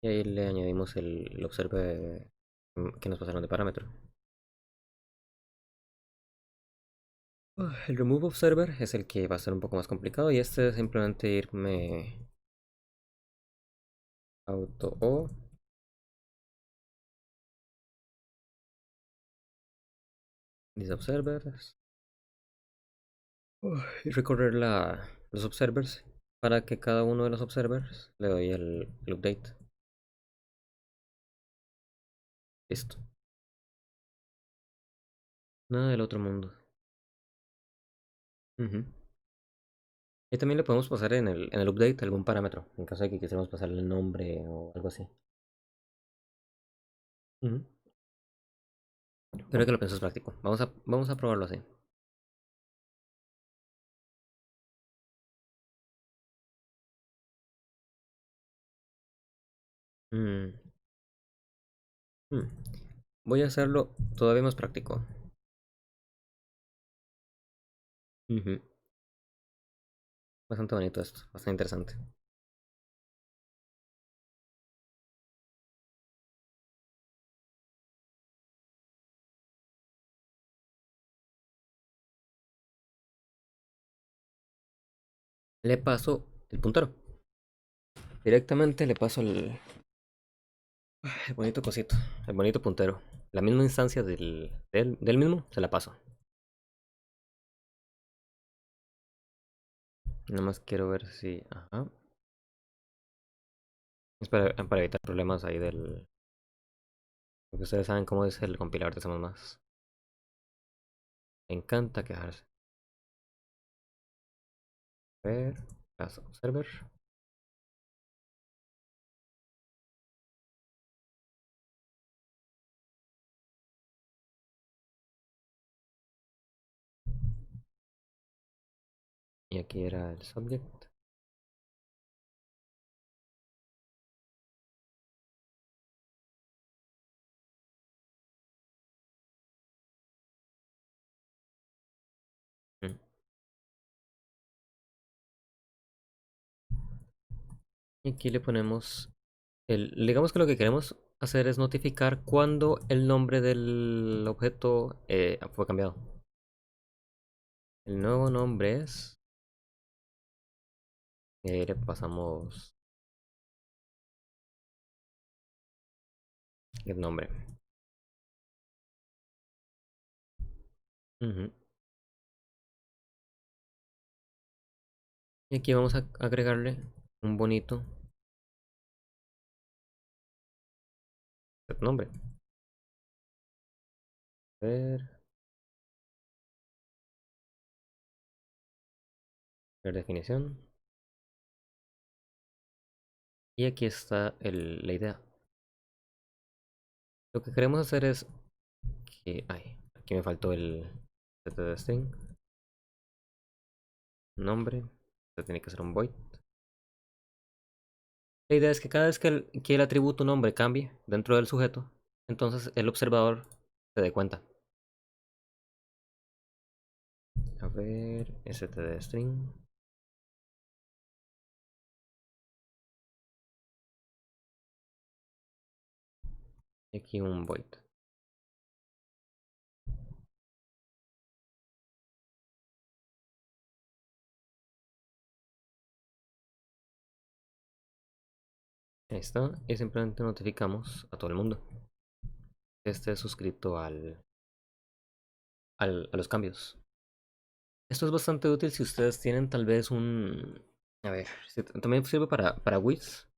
Y ahí le añadimos el observer que nos pasaron de parámetro. El remove observer es el que va a ser un poco más complicado y este es simplemente irme auto o these observers y recorrer los observers para que cada uno de los observers le doy el update. Listo. Nada del otro mundo. Ujú. Y también le podemos pasar en el update algún parámetro, en caso de que quisiéramos pasarle el nombre o algo así. Ujú. Pero que lo pienso es práctico. Vamos a probarlo así. Mm, mm. Voy a hacerlo todavía más práctico. Ujú. Bastante bonito esto, bastante interesante. Le paso el puntero. Directamente le paso el bonito cosito, el bonito puntero. La misma instancia del mismo, se la paso. Nada más quiero ver si... Ajá. Es para evitar problemas ahí del... Porque ustedes saben cómo es el compilador de C++. Me encanta quejarse. A ver, caso server. Y aquí era el subject. Y aquí le ponemos digamos que lo que queremos hacer es notificar cuando el nombre del objeto fue cambiado. El nuevo nombre es. Y ahí le pasamos el nombre. Ujú. Y aquí vamos a agregarle un bonito nombre. A ver, ver definición. Y aquí está la idea. Lo que queremos hacer es que. Ay, aquí me faltó el set de string. Nombre. Esto tiene que ser un void. La idea es que cada vez que el atributo nombre cambie dentro del sujeto, entonces el observador se dé cuenta. A ver, std_string. Y aquí un void. Ahí está. Y simplemente notificamos a todo el mundo que esté suscrito a los cambios. Esto es bastante útil si ustedes tienen tal vez un. A ver, también sirve para Wix,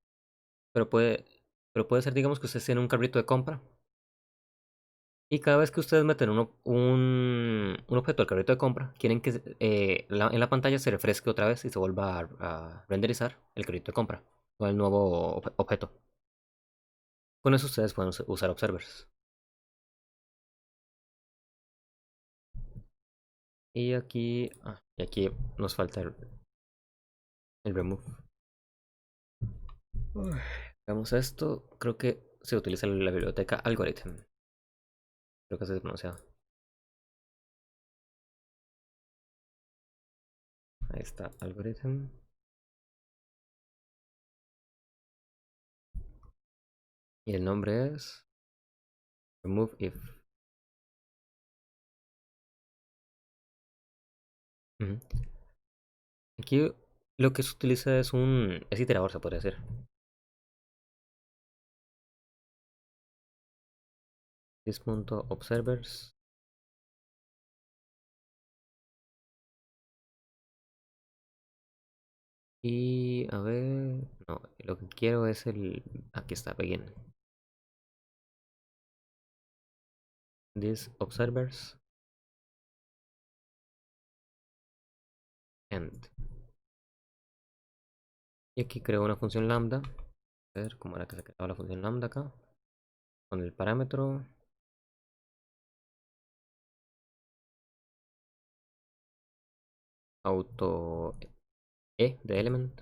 pero puede ser, digamos, que ustedes tienen un carrito de compra. Y cada vez que ustedes meten un objeto al carrito de compra, quieren que en la pantalla se refresque otra vez y se vuelva a renderizar el carrito de compra con el nuevo objeto. Con eso ustedes pueden usar observers. Y aquí nos falta el remove. Uy. Vamos a esto. Creo que se utiliza la biblioteca algorithm. Creo que se pronuncia. Ahí está, algorithm. Y el nombre es remove if. Ujú. Aquí lo que se utiliza es iterador, se podría decir. This.observers. Y a ver. No, lo que quiero es el. Aquí está, begin. This observers. End. Y aquí creo una función lambda. A ver cómo era que se creaba la función lambda acá. Con el parámetro auto de element.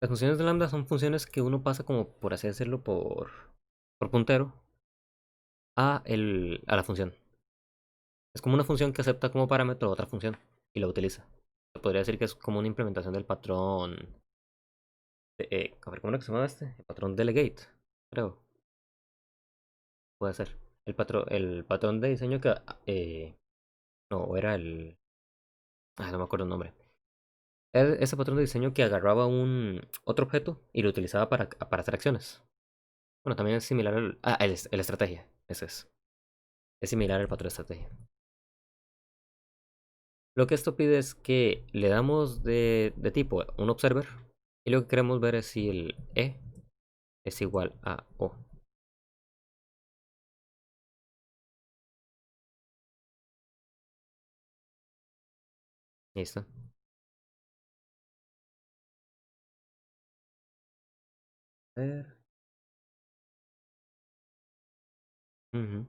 Las funciones de lambda son funciones que uno pasa como, por así decirlo, por puntero a la función. Es como una función que acepta como parámetro otra función y la utiliza. Se podría decir que es como una implementación del patrón. A ver, ¿cómo era que se llama este? El patrón delegate, creo. Puede ser. El patrón de diseño que. No, era el. No me acuerdo el nombre. Era ese patrón de diseño que agarraba un otro objeto y lo utilizaba para hacer acciones. Bueno, también es similar al. El estrategia. Ese es. Es similar al patrón de estrategia. Lo que esto pide es que le damos de tipo un observer y lo que queremos ver es si el E es igual a O. Listo. A ver. Ujú.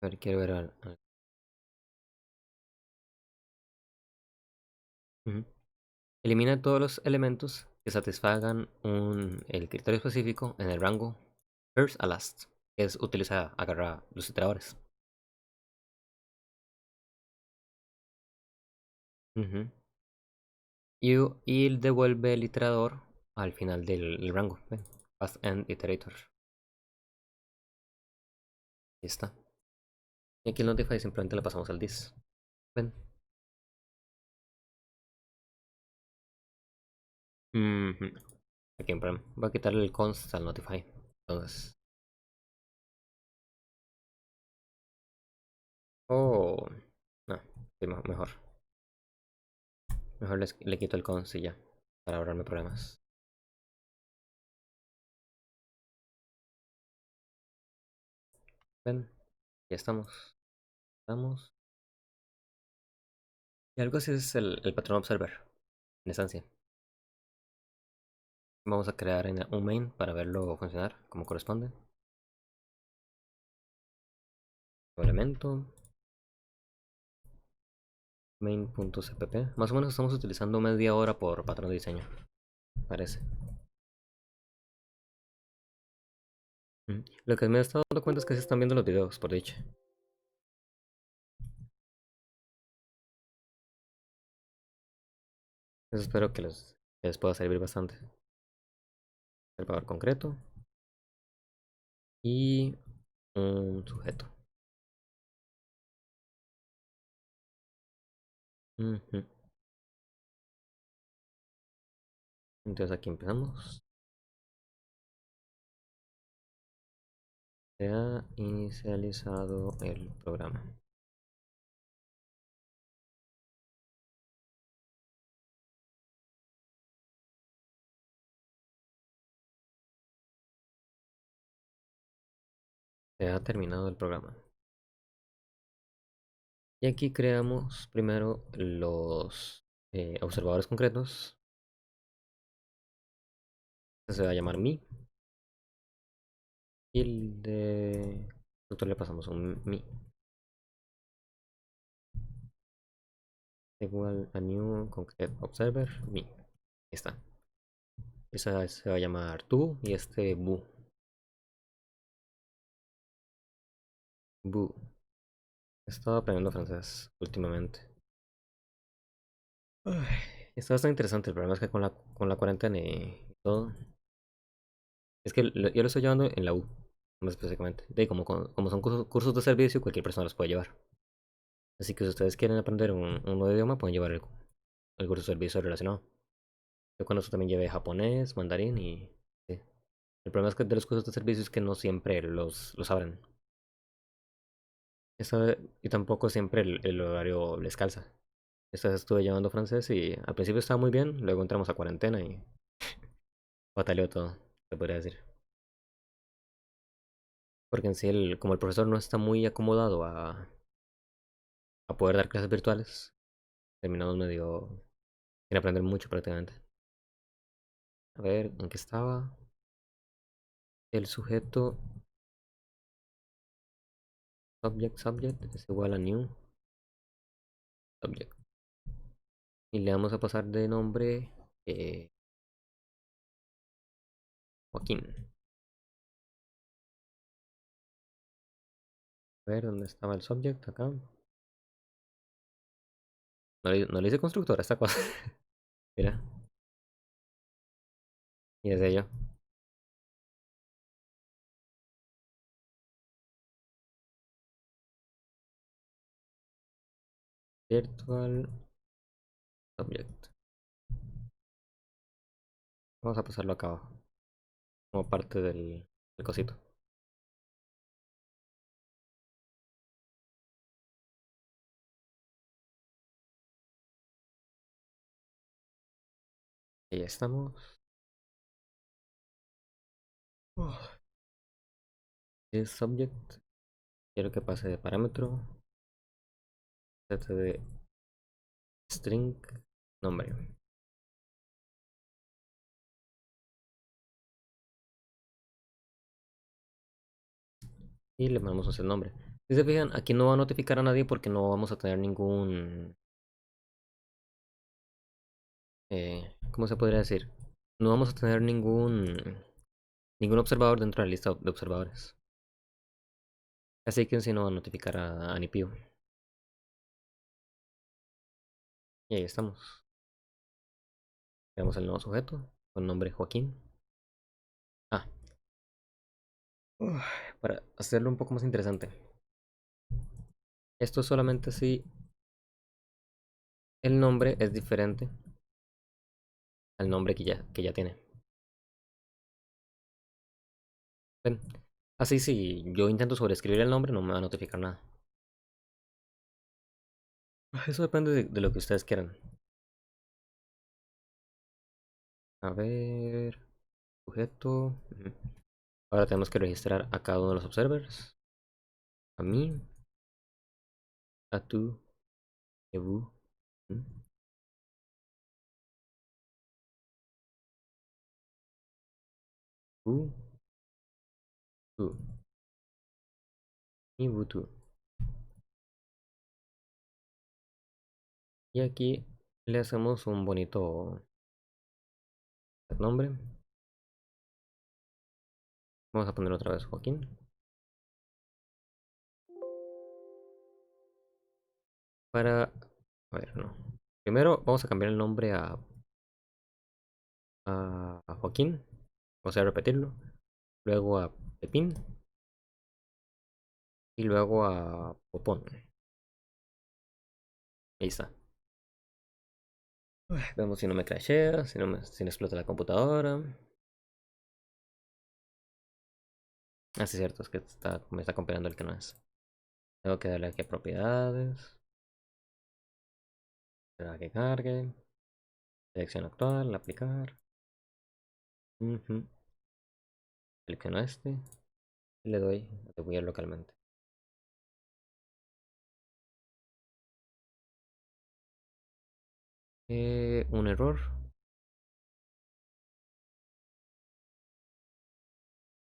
A ver, quiero ver ujú. Elimina todos los elementos que satisfagan el criterio específico en el rango first a last, que es utiliza agarrar los iteradores. Ujú. Y devuelve el iterador al final del rango. ¿Ven? Fast end iterator. Ahí está. Y aquí el notify simplemente le pasamos al this. ¿Ven? Ujú. Aquí en problema. Voy a quitarle el const al notify. Entonces. Oh. No. Sí, mejor. Mejor le quito el const y ya. Para ahorrarme problemas. Ven. Ya estamos. Estamos. Y algo así es el patrón observer. En esencia. Vamos a crear un main para verlo funcionar como corresponde. Elemento. Main.cpp. Más o menos estamos utilizando media hora por patrón de diseño. Parece. Lo que me he estado dando cuenta es que se están viendo los videos, por dicho. Eso espero que les pueda servir bastante. El valor concreto y un sujeto. Ujú. Entonces aquí empezamos. Se ha inicializado el programa. Se ha terminado el programa. Y aquí creamos primero los observadores concretos. Este se va a llamar mi. Y el de constructor le pasamos un mi. Igual a new concrete observer mi. Ahí está. Esa se va a llamar tu y este bu. Bu. He estado aprendiendo francés últimamente. Ay, está bastante interesante. El problema es que con la cuarentena y todo. Es que yo lo estoy llevando en la U, más específicamente. Como son cursos de servicio, cualquier persona los puede llevar. Así que si ustedes quieren aprender un nuevo idioma, pueden llevar el curso de servicio relacionado. Yo con eso también llevé japonés, mandarín y... Sí. El problema es que de los cursos de servicio es que no siempre los abren. Y tampoco siempre el horario les calza. Esta vez estuve llevando francés y al principio estaba muy bien, luego entramos a cuarentena y bataleó todo, se podría decir. Porque en sí, como el profesor no está muy acomodado a poder dar clases virtuales, terminamos medio sin aprender mucho prácticamente. A ver, ¿en qué estaba? El sujeto subject es igual a new subject. Y le vamos a pasar de nombre Joaquín. A ver, ¿dónde estaba el subject? Acá. No le hice constructor a esta cosa. Mira, y es de ello. Virtual subject. Vamos a pasarlo acá abajo, como parte del cosito. Y ya estamos. Oh. Es subject. Quiero que pase de parámetro. Set de string nombre. Y le mandamos un nombre. Si se fijan, aquí no va a notificar a nadie porque no vamos a tener ningún... ¿cómo se podría decir? no vamos a tener ningún observador dentro de la lista de observadores. Así que si no va a notificar a Anipio. Y ahí estamos. Creamos el nuevo sujeto con nombre Joaquín. Ah, uf, para hacerlo un poco más interesante. Esto solamente si el nombre es diferente al nombre que ya tiene. Ven, así si yo intento sobreescribir el nombre no me va a notificar nada. Eso depende de lo que ustedes quieran. A ver, sujeto. Ahora tenemos que registrar a cada uno de los observers. A mí, a tú, a vous. Vous, tú. Y vous, tú. Y aquí le hacemos un bonito nombre. Vamos a poner otra vez Joaquín. Para... A ver, no. Primero vamos a cambiar el nombre a Joaquín. O sea, repetirlo. Luego a Pepín. Y luego a Popón. Ahí está. Vemos si no me crashea, si no explota la computadora. Ah, sí, es cierto, es que me está compilando el que no es. Tengo que darle aquí a propiedades. Esperar a que cargue. Selección actual, aplicar. Selecciono este. Y le doy a atribuir localmente. Un error.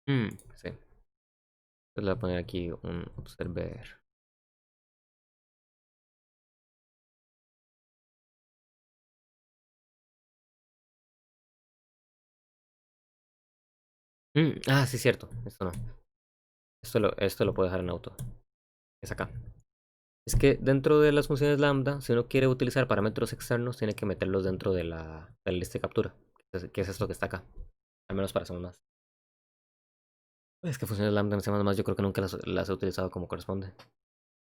Sí. Entonces le voy a poner aquí un observer. Sí, cierto. Esto no. Esto lo puedo dejar en auto. Es acá. Es que dentro de las funciones lambda, si uno quiere utilizar parámetros externos, tiene que meterlos dentro de la lista de captura. Que es esto que está acá. Al menos para C++. Es que funciones lambda en C++ yo creo que nunca las he utilizado como corresponde.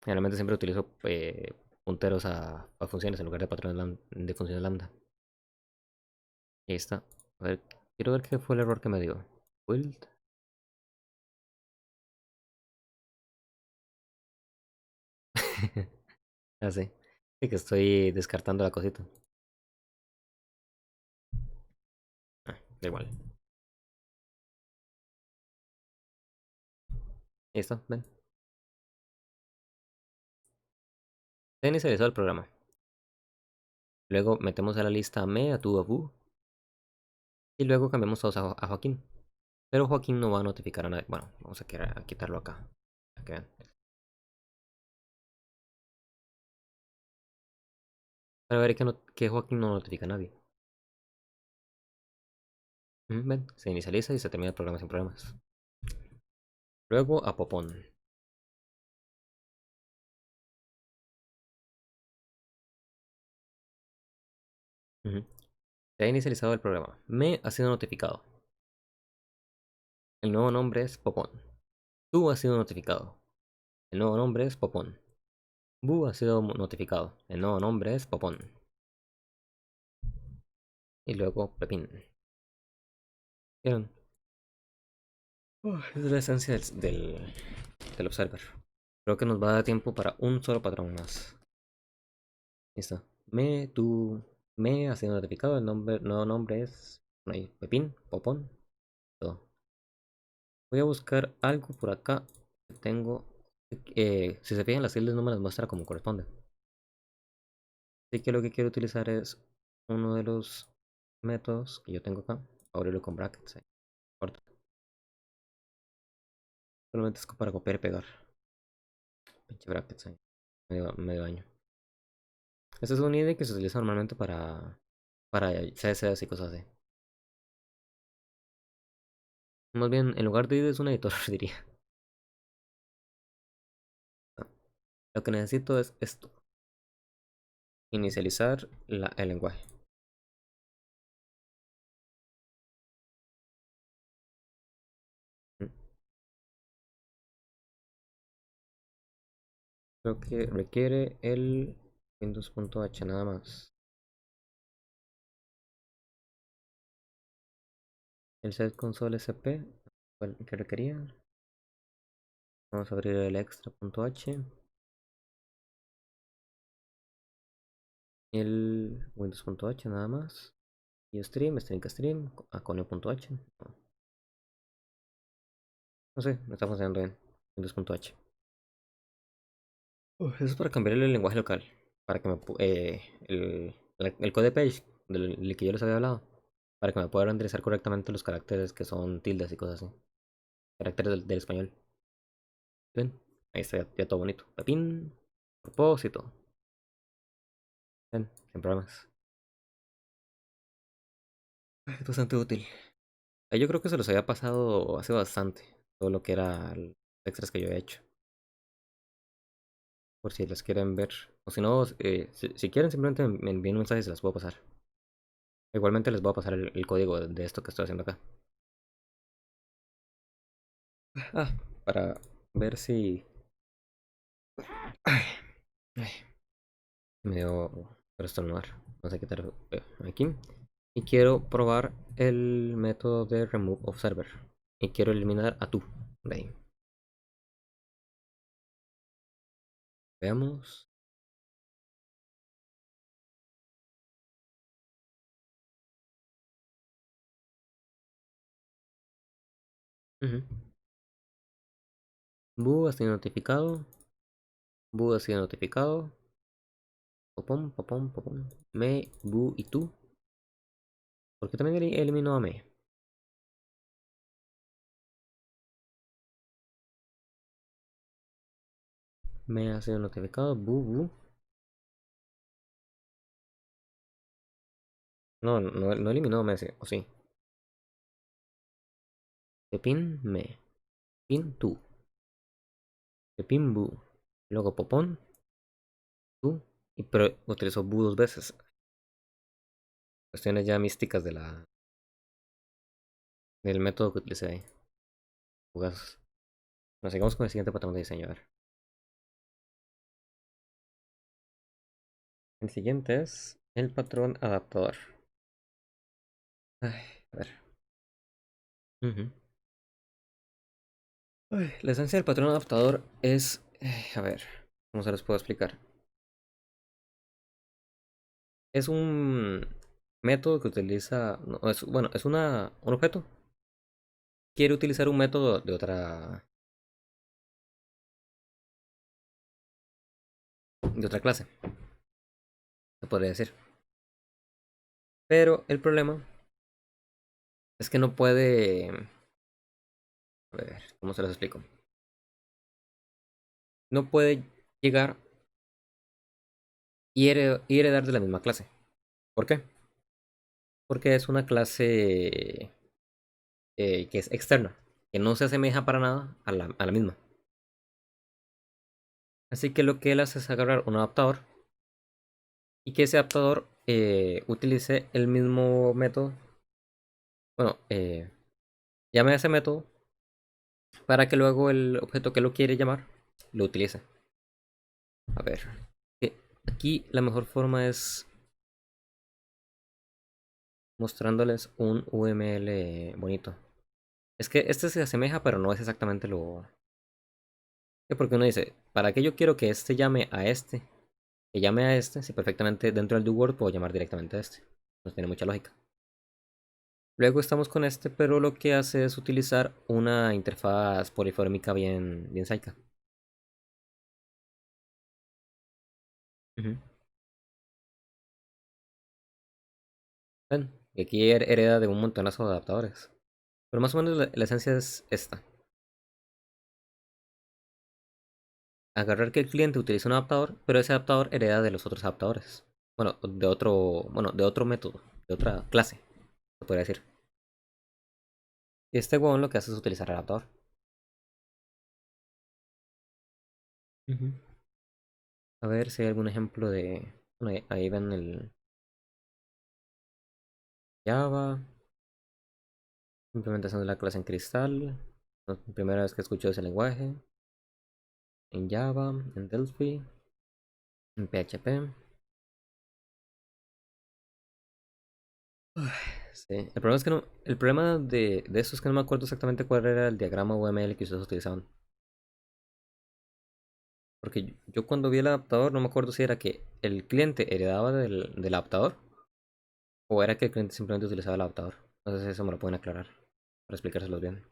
Generalmente siempre utilizo punteros a funciones en lugar de patrones de funciones lambda. Y ahí está. A ver, quiero ver qué fue el error que me dio. Build. Ah, sí. Sí que estoy descartando la cosita. Da igual. Ahí está, ven. Se ha inicializado el programa. Luego metemos a la lista a me, a tú, a bu. Y luego cambiamos todos a Joaquín. Pero Joaquín no va a notificar a nadie. Bueno, vamos a quitarlo acá. Para que vean. Para ver que Joaquín no notifica a nadie. Ven, se inicializa y se termina el programa sin problemas. Luego a Popón. Se ha inicializado el programa. Me ha sido notificado. El nuevo nombre es Popón. Tú has sido notificado. El nuevo nombre es Popón. Bu ha sido notificado. El nuevo nombre es Popón. Y luego Pepín. ¿Vieron? Es la esencia del observer. Creo que nos va a dar tiempo para un solo patrón más. Listo. Me ha sido notificado. Nuevo nombre es ahí, Pepín, Popón, todo. Voy a buscar algo por acá que tengo. Si se fijan, las tildes no me las muestra como corresponde. Así que lo que quiero utilizar es uno de los métodos que yo tengo acá. Abrirlo con brackets. Corto. Solamente es para copiar y pegar. Pinche brackets ahí. Medio daño. Este es un IDE que se utiliza normalmente para CSS y cosas así. Más bien, en lugar de IDE es un editor, diría. No, lo que necesito es esto. Inicializar el lenguaje. Mm, Creo que requiere el Windows.h nada más. El set console SP, que requería. Vamos a abrir el extra.h. El Windows.h nada más. Y string que stream, aconio.h. No sé, no está funcionando bien. Windows.h. Eso es para cambiar el lenguaje local. Para que el code page del que yo les había hablado. Para que me pueda renderizar correctamente los caracteres que son tildes y cosas así. Caracteres del español. ¿Ven? Ahí está ya todo bonito. Pepín. Propósito. Ven, sin problemas. Es bastante útil. Yo creo que se los había pasado hace bastante. Todo lo que era los extras que yo he hecho. Por si las quieren ver. O si no, si quieren simplemente me envíen un mensaje y se las puedo pasar. Igualmente les voy a pasar el código de esto que estoy haciendo acá. Ah, para ver si... Ay, ay, me dio por estornudar. No sé qué tal aquí. Y quiero probar el método de remove observer. Y quiero eliminar a tú. De ahí. Veamos. Ujú. Bu ha sido notificado. Bu ha sido notificado. Popom, popom, popom. Me, Bu y tú. Porque también eliminó a Me. Me ha sido notificado. Bu, Bu. No, no, no eliminó a Messi. O sí. Pepín, Me. Pin, tú. Pepín, Bu. Luego Popón, tú. Y pero utilizó Bu dos veces. Cuestiones ya místicas del método que utilicé ahí. Jugazos. Nos sigamos con el siguiente patrón de diseño. A ver. El siguiente es el patrón adaptador. Ay, a ver. Ujú. Ay, la esencia del patrón adaptador es, a ver, ¿cómo se los puedo explicar? Es un método que utiliza, no, bueno, es un objeto. Quiere utilizar un método de otra clase, se podría decir. Pero el problema es que no puede, a ver, ¿cómo se los explico? No puede llegar y heredar de la misma clase. ¿Por qué? Porque es una clase que es externa, que no se asemeja para nada a la misma. Así que lo que él hace es agarrar un adaptador y que ese adaptador utilice el mismo método. Bueno, llame a ese método para que luego el objeto que lo quiere llamar lo utilice. A ver, aquí la mejor forma es mostrándoles un UML bonito. Es que este se asemeja, pero no es exactamente lo... Porque uno dice, ¿para qué yo quiero que este llame a este? Que llame a este, si perfectamente dentro del do word puedo llamar directamente a este. No tiene mucha lógica. Luego estamos con este, pero lo que hace es utilizar una interfaz polifórmica bien saica. Ujú. Ven, y aquí hereda de un montonazo de adaptadores. Pero más o menos la esencia es esta. Agarrar que el cliente utiliza un adaptador, pero ese adaptador hereda de los otros adaptadores. Bueno, de otro método, de otra clase, se podría decir. Este huevón lo que hace es utilizar el adaptador. Ujú. A ver si hay algún ejemplo de... Bueno, ahí ven el Java, implementación de la clase en Crystal. La primera vez que escucho ese lenguaje. En Java, en Delphi, en PHP. Sí, el problema es que no, el problema de eso es que no me acuerdo exactamente cuál era el diagrama UML que ustedes utilizaban. Porque yo cuando vi el adaptador no me acuerdo si era que el cliente heredaba del adaptador o era que el cliente simplemente utilizaba el adaptador. No sé si eso me lo pueden aclarar para explicárselos bien.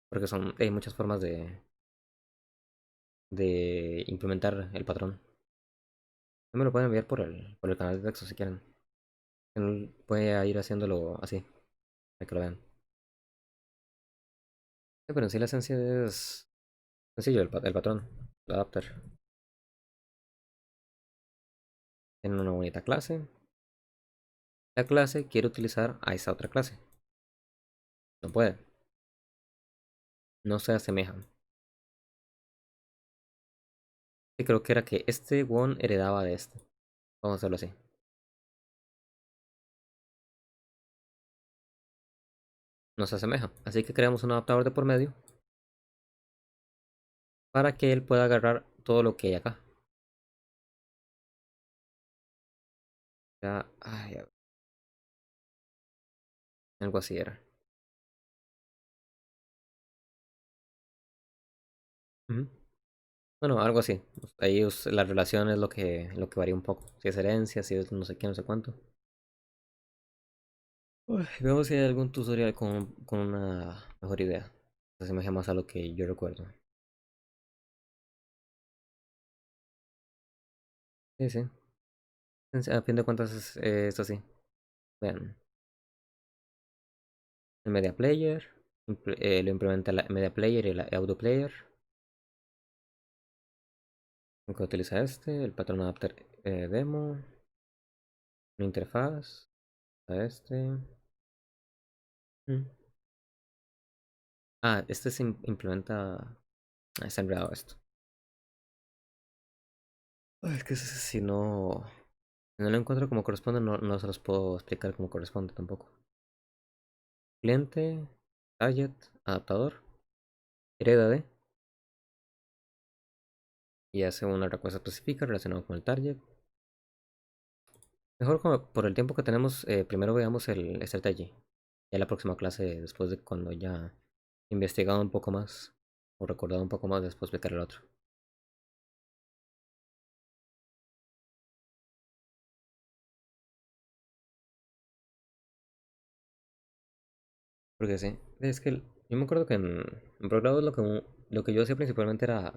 Porque hay muchas formas de implementar el patrón. No me lo pueden enviar por el canal de texto si quieren. Él puede ir haciéndolo así, para que lo vean. Pero en sí la esencia es sencillo, el patrón, el adapter. Tienen una bonita clase. La clase quiere utilizar a esa otra clase. No puede. No se asemejan. Y creo que era que este one heredaba de este. Vamos a hacerlo así. No se asemeja. Así que creamos un adaptador de por medio para que él pueda agarrar todo lo que hay acá. Ya, ay, algo así era. Ujú. Bueno, algo así. Ahí la relación es lo que varía un poco. Si es herencia, si es no sé qué, no sé cuánto. Uy, veamos si hay algún tutorial con una mejor idea. Se asemeja más a lo que yo recuerdo. Sí, sí. A fin de cuentas es así. Vean, el Media Player. Lo implementa la Media Player y el Audio Player. Que utiliza el patrón adapter demo. Una interfaz. A este. Mm. Ah, este se implementa. Está enredado esto. Ay, es que si no lo encuentro como corresponde, no se los puedo explicar como corresponde tampoco. Cliente, target, adaptador, hereda de y hace una respuesta específica relacionada con el target. Mejor como por el tiempo que tenemos, primero veamos el strategy. Ya la próxima clase, después de cuando ya investigado un poco más o recordado un poco más, después explicar el otro. Porque sí, es que yo me acuerdo que en pregrado lo que yo hacía principalmente era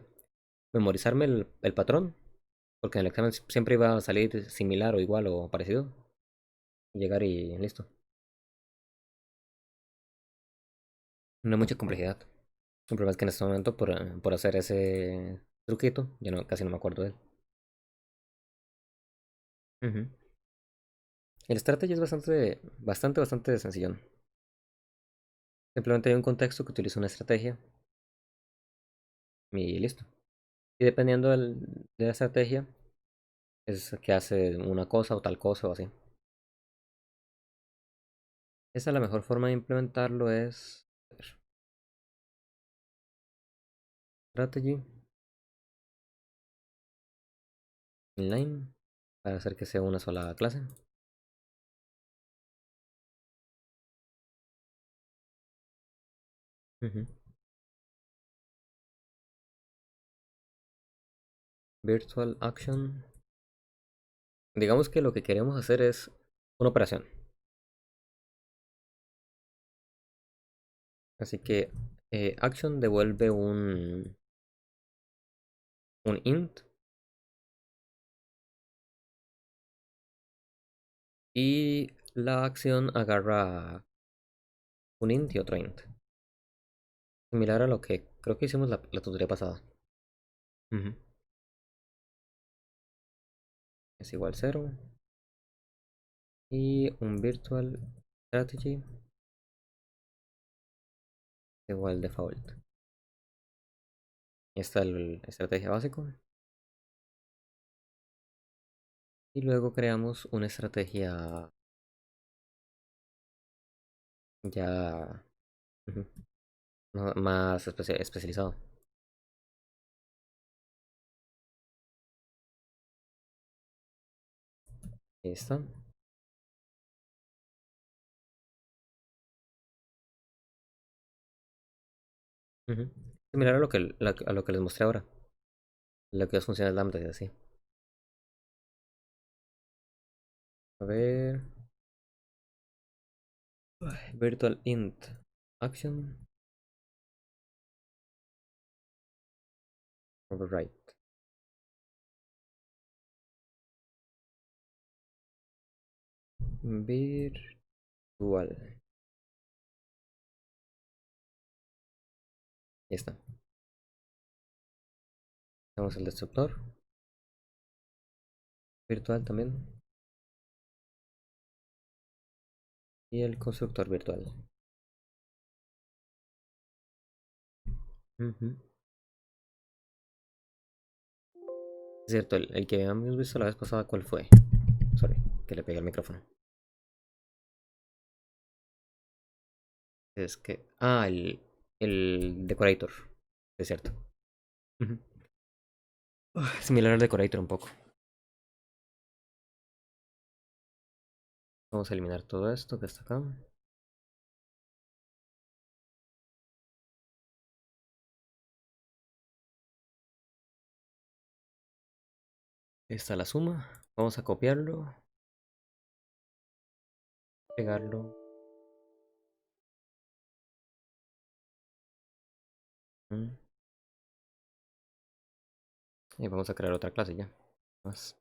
memorizarme el patrón, porque en el examen siempre iba a salir similar o igual o parecido. Llegar y listo. No hay mucha complejidad. El problema es que en este momento, por hacer ese truquito, ya no, casi no me acuerdo de él. Ujú. El strategy es bastante sencillón. Simplemente hay un contexto que utiliza una estrategia y listo. Y dependiendo de la estrategia, es que hace una cosa o tal cosa o así. Esa es la mejor forma de implementarlo es a ver, strategy inline para hacer que sea una sola clase. Ujú. Virtual action. Digamos que lo que queremos hacer es una operación. Así que action devuelve un int y la acción agarra un int y otro int. Similar a lo que creo que hicimos la tutoría pasada. Ujú. Es igual cero y un virtual strategy igual default. Está el estrategia básico. Y luego creamos una estrategia ya ujú, más especializado. Ahí está. Ujú. Similar a lo que, a lo que les mostré ahora. Lo que es funciones lambda y así. A ver. Virtual int action override. Virtual. Ahí está. Tenemos el destructor virtual también. Y el constructor virtual. Ujú. Es cierto, el que habíamos visto la vez pasada, ¿cuál fue? Sorry, que le pegué el micrófono. Es que. Ah, el decorator. Es cierto. Ujú. Similar al decorator un poco. Vamos a eliminar todo esto que está acá. Está la suma. Vamos a copiarlo, pegarlo. Mm, Y vamos a crear otra clase ya. Más.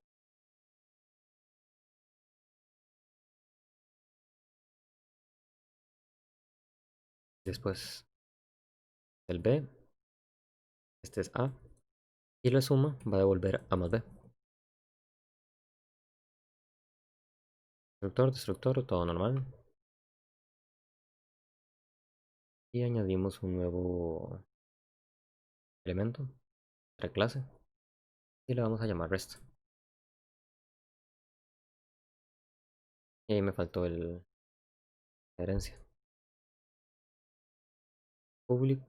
Después el B. Este es A. Y la suma va a devolver A más B. Destructor, destructor, todo normal. Y añadimos un nuevo elemento, otra clase. Y le vamos a llamar rest. Y ahí me faltó la herencia. Public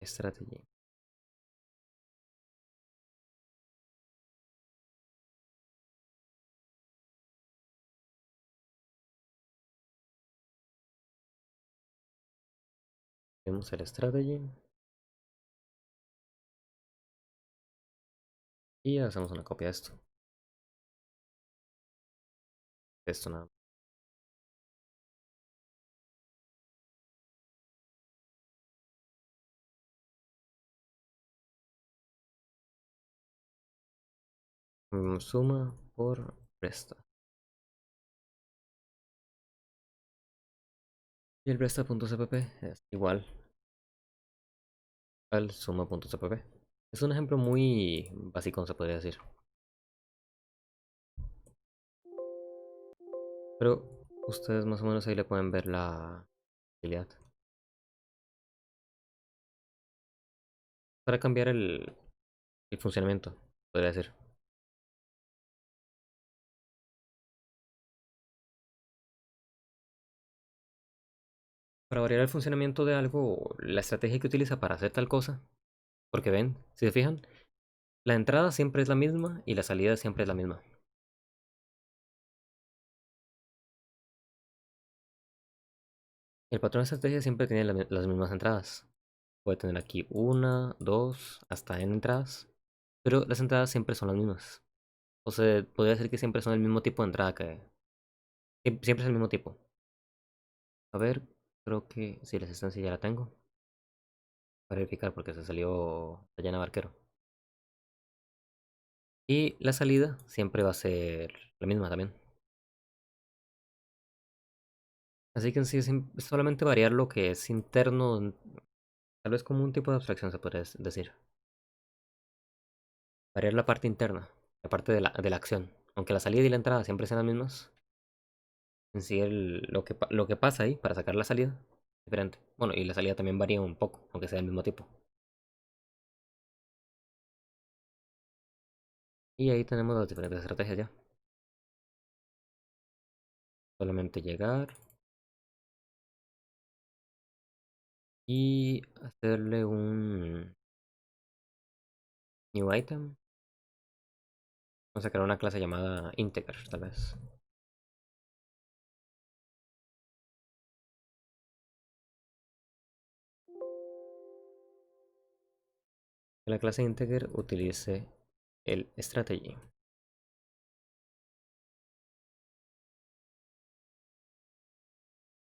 strategy. Vemos el strategy. Y hacemos una copia de esto. Esto nada. Suma por resta. Y el resta.cpp es igual al suma.cpp. Es un ejemplo muy básico, se podría decir. Pero ustedes más o menos ahí le pueden ver la utilidad. Para cambiar el funcionamiento, podría decir. Para variar el funcionamiento de algo, la estrategia que utiliza para hacer tal cosa. Porque ven, si se fijan, la entrada siempre es la misma y la salida siempre es la misma. El patrón de estrategia siempre tiene las mismas entradas. Puede tener aquí una, dos, hasta n entradas. Pero las entradas siempre son las mismas. O sea, podría decir que siempre son el mismo tipo de entrada siempre es el mismo tipo. A ver, creo que sí, la asistencia ya la tengo. Para verificar porque se salió Dayana Barquero. Y la salida siempre va a ser la misma también. Así que en sí es solamente variar lo que es interno, tal vez como un tipo de abstracción se podría decir. Variar la parte interna, la parte de la acción. Aunque la salida y la entrada siempre sean las mismas, en sí lo que pasa ahí para sacar la salida diferente. Bueno, y la salida también varía un poco, aunque sea del mismo tipo. Y ahí tenemos las diferentes estrategias ya. Solamente llegar y hacerle un new item. Vamos a crear una clase llamada integer, tal vez. Que la clase integer utilice el strategy.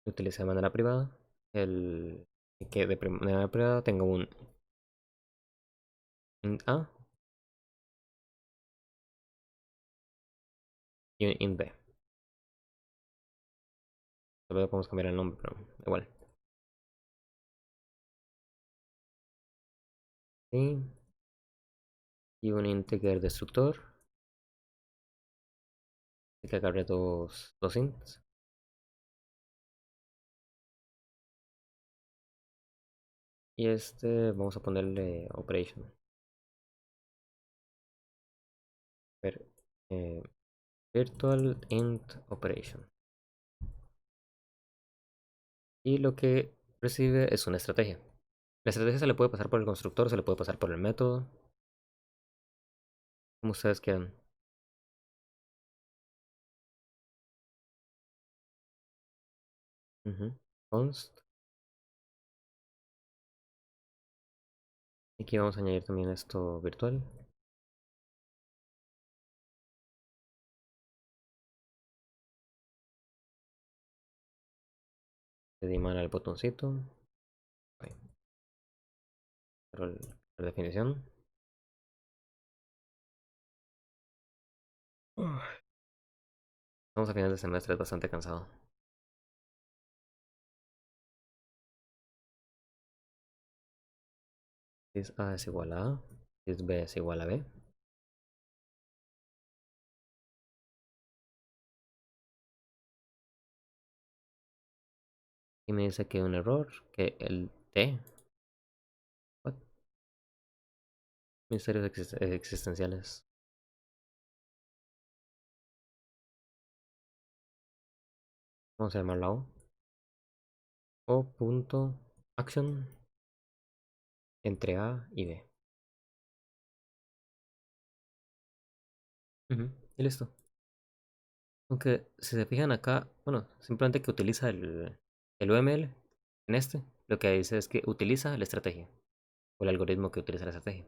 Lo utilice de manera privada. El que de manera privada tenga un int a y un int b. Solo le podemos cambiar el nombre, pero igual. Sí. Y un integer destructor que agarre dos ints. Y este vamos a ponerle operation. Ver, eh, virtual int operation. Y lo que recibe es una estrategia. La estrategia se le puede pasar por el constructor, se le puede pasar por el método, como ustedes quieran. Const. Y aquí vamos a añadir también esto virtual. Le di mal al botoncito. Ahí. Pero la definición. Estamos a final de semestre, es bastante cansado. Si es A es igual a A, si es B es igual a B. Y me dice que un error, que el T. What? Misterios existenciales. Vamos a llamarla O punto action entre A y B. Y listo. Aunque si se fijan acá, bueno, simplemente que utiliza el UML en este, lo que dice es que utiliza la estrategia o el algoritmo que utiliza la estrategia.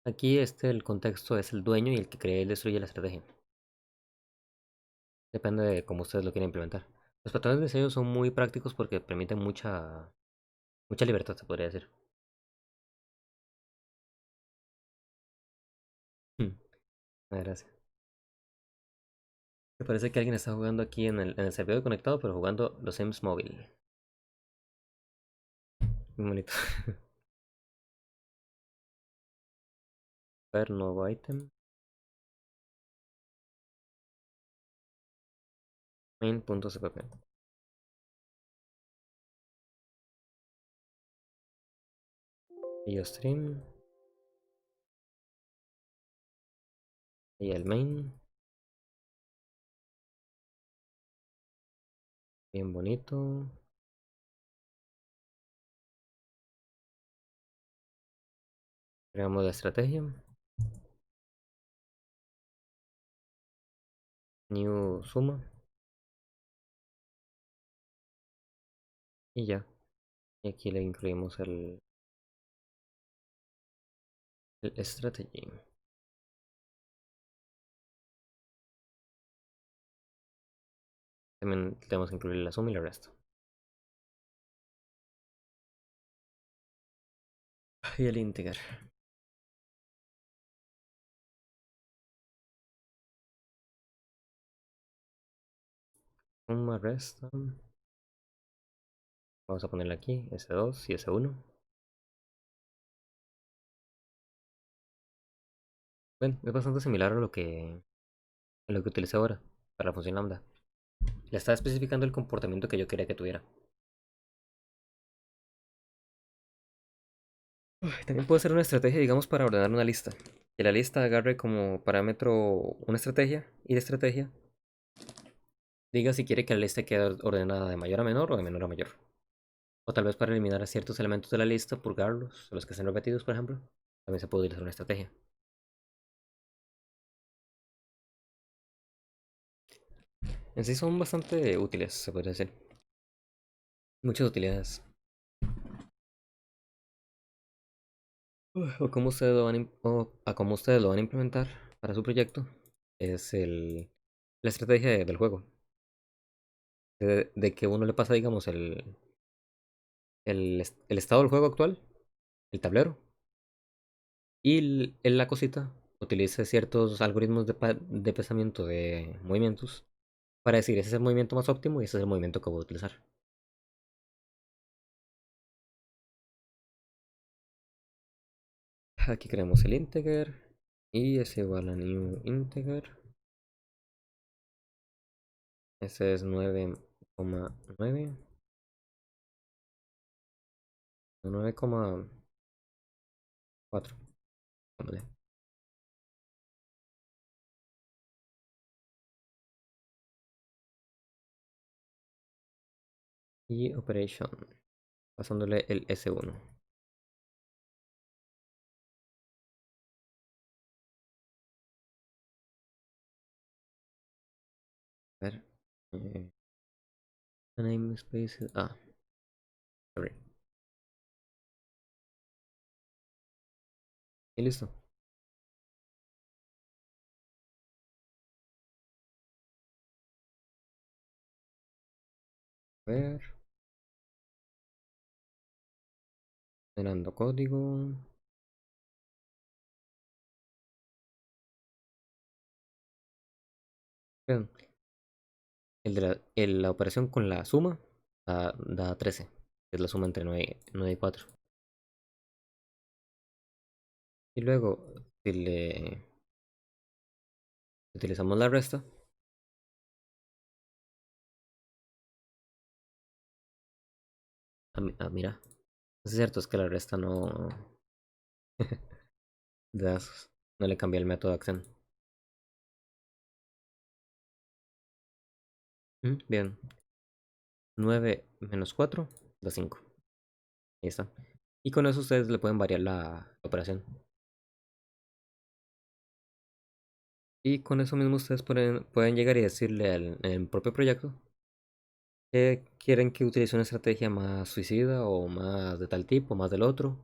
Aquí el contexto es el dueño y el que crea y destruye la estrategia. Depende de cómo ustedes lo quieren implementar. Los patrones de diseño son muy prácticos porque permiten mucha libertad, se podría decir. Gracias. Me parece que alguien está jugando aquí en el servidor conectado, pero jugando los Sims móvil. Muy bonito. Ver nuevo item. Main.cpp. Y stream. Y el main. Bien bonito. Creamos la estrategia. New suma. Y ya. Y aquí le incluimos el strategy. También tenemos que incluir la suma y el resto. Y el integer. Suma resta. Vamos a ponerle aquí S2 y S1. Bueno, es bastante similar a lo que utilicé ahora para la función lambda. Le estaba especificando el comportamiento que yo quería que tuviera. También puede ser una estrategia, digamos, para ordenar una lista. Que la lista agarre como parámetro una estrategia y la estrategia diga si quiere que la lista quede ordenada de mayor a menor o de menor a mayor. O tal vez para eliminar a ciertos elementos de la lista, purgarlos, los que estén repetidos, por ejemplo. También se puede utilizar una estrategia. En sí son bastante útiles, se podría decir. Muchas utilidades. O cómo ustedes lo van o a cómo ustedes lo van a implementar para su proyecto es la estrategia del juego. De que uno le pasa, digamos, el estado del juego actual, el tablero, y la cosita utiliza ciertos algoritmos de pensamiento de movimientos para decir ese es el movimiento más óptimo y ese es el movimiento que voy a utilizar. Aquí creamos el integer y es igual a new integer. Ese es 9,9. 9,4. Y operation, pasándole el S1. A ver. eh, Namespace. Sorry. Y listo. A ver. Generando código. Vean, la operación con la suma da 13. Que es la suma entre 9 y 4. Y luego, si le utilizamos la resta. Mira. Es cierto, es que la resta no. No le cambié el método de acción. Bien. 9 menos 4 da 5. Ahí está. Y con eso ustedes le pueden variar la operación. Y con eso mismo ustedes pueden llegar y decirle en el propio proyecto que quieren que utilice una estrategia más suicida o más de tal tipo, más del otro.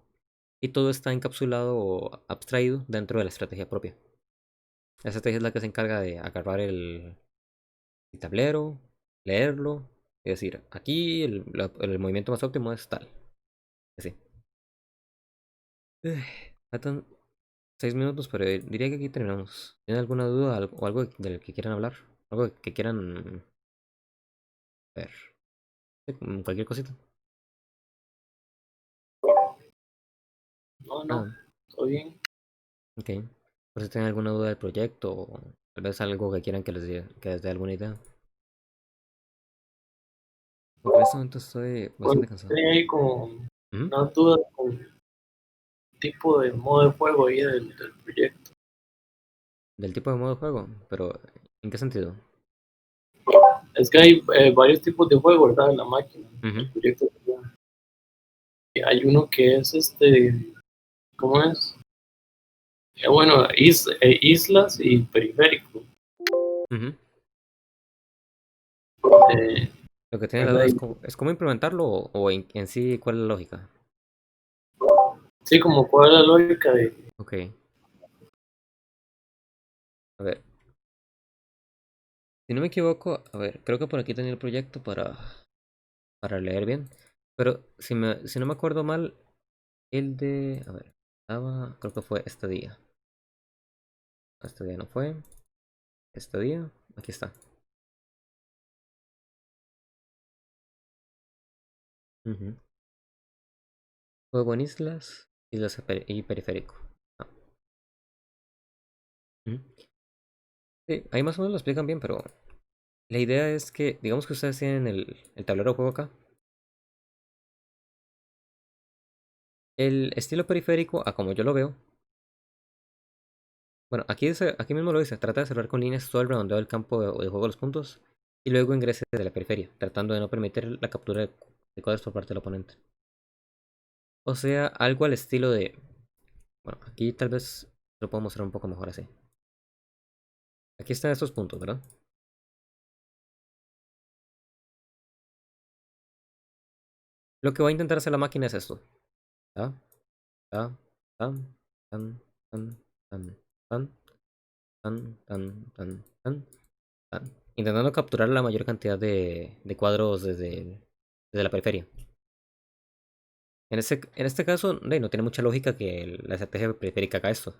Y todo está encapsulado o abstraído dentro de la estrategia propia. La estrategia es la que se encarga de agarrar el tablero, leerlo y decir, aquí el movimiento más óptimo es tal. Así. Faltan 6 minutos, pero diría que aquí terminamos. ¿Tienen alguna duda o algo del que quieran hablar? Algo que quieran ver. Sí, cualquier cosita. No, no, Nada. todo bien. Ok. Por si tienen alguna duda del proyecto o tal vez algo que quieran que les dé alguna idea. Porque en este momento estoy Bueno, bastante cansado. tenía ahí como ¿Mm? unas dudas con el tipo de modo de juego ahí del proyecto. Del tipo de modo de juego, pero ¿en qué sentido? Es que hay varios tipos de juego, ¿verdad? En la máquina, Ujú, el proyecto. Hay uno que es ¿cómo es? Bueno, islas y periférico. ujú. Eh, Lo que tiene la duda ¿Verdad? es cómo implementarlo o en sí cuál es la lógica. Sí, como cuál es la lógica de... Ok, a ver. Si no me equivoco, a ver, creo que por aquí tenía el proyecto para leer bien. Pero si no me acuerdo mal, el de. A ver, creo que fue este día. Este día no fue. Este día, aquí está. Ujú. Juego en islas, y periférico. Ah, ujú. Sí, ahí más o menos lo explican bien, pero La idea es que, digamos que ustedes tienen el tablero de juego acá. El estilo periférico, a como yo lo veo, bueno, aquí mismo lo dice, trata de cerrar con líneas todo el redondeo del campo de juego de los puntos y luego ingrese desde la periferia, tratando de no permitir la captura de cuadros por parte del oponente. O sea, algo al estilo de, bueno, aquí tal vez lo puedo mostrar un poco mejor así. Aquí están estos puntos, ¿verdad? Lo que va a intentar hacer la máquina es esto. Ta, ta, tan, tan, tan, tan, tan, tan, tan, tan, tan, tan. Intentando capturar la mayor cantidad de cuadros desde la periferia. En este caso, no tiene mucha lógica que la estrategia periférica haga esto.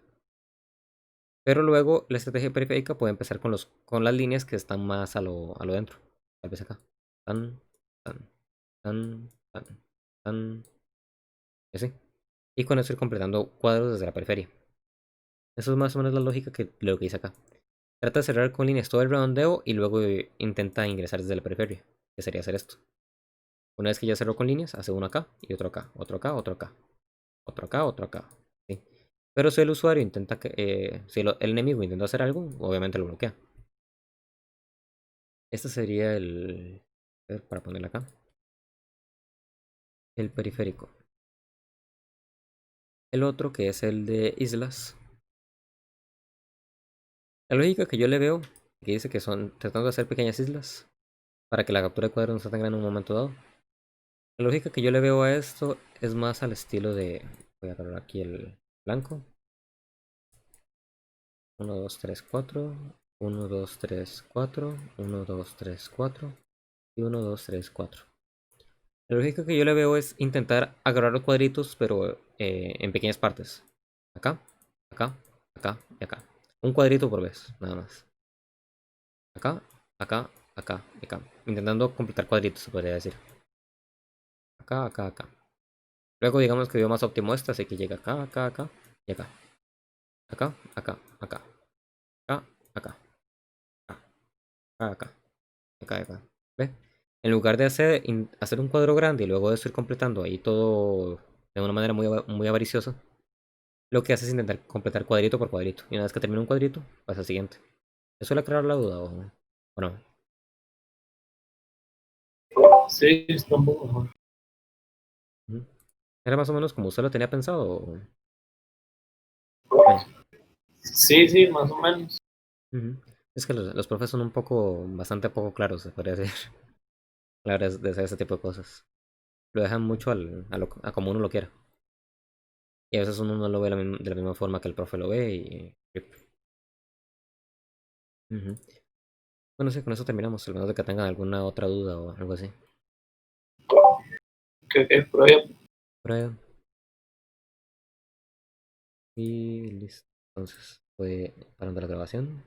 Pero luego la estrategia periférica puede empezar con las líneas que están más a lo dentro. Tal vez acá. Tan, tan, tan, tan, tan. Y así. Y con eso ir completando cuadros desde la periferia. Eso es más o menos la lógica que lo que hice acá. Trata de cerrar con líneas todo el redondeo y luego intenta ingresar desde la periferia. Que sería hacer esto. Una vez que ya cerró con líneas, hace uno acá y otro acá, otro acá, otro acá, otro acá, otro acá. ¿Sí? Pero si el usuario intenta si el enemigo intenta hacer algo, obviamente lo bloquea. Este sería a ver, para ponerlo acá. El periférico. El otro que es el de islas. La lógica que yo le veo, que dice que son tratando de hacer pequeñas islas para que la captura de cuadros no sea tan grande en un momento dado. La lógica que yo le veo a esto es más al estilo de. Voy a agarrar aquí el blanco. 1, 2, 3, 4. 1, 2, 3, 4. 1, 2, 3, 4. Y 1, 2, 3, 4. La lógica que yo le veo es intentar agarrar los cuadritos, pero en pequeñas partes. Acá, acá, acá y acá. Un cuadrito por vez, nada más. Acá, acá, acá y acá. Intentando completar cuadritos, se podría decir. Acá, acá, acá. Luego digamos que veo más óptimo este, así que llega acá, acá, acá y acá. Acá, acá, acá. Acá, acá, acá, acá, acá, acá. ¿Ve? En lugar de hacer un cuadro grande y luego de eso ir completando ahí todo de una manera muy avariciosa, lo que hace es intentar completar cuadrito por cuadrito. Y una vez que termina un cuadrito, pasa al siguiente. ¿Eso le aclara la duda o no? Sí, está un poco mejor. Ujú. ¿Era más o menos como usted lo tenía pensado? Bueno, Sí, sí, más o menos. ujú. Es que los profes son bastante poco claros, se podría decir, a la hora de hacer ese tipo de cosas. Lo dejan mucho a como uno lo quiera. Y a veces uno no lo ve de la misma forma que el profe lo ve y. Ujú. Bueno, sí, con eso terminamos, al menos de que tengan alguna otra duda o algo así. Pero ya Prueba y listo. Entonces, fue parando la grabación.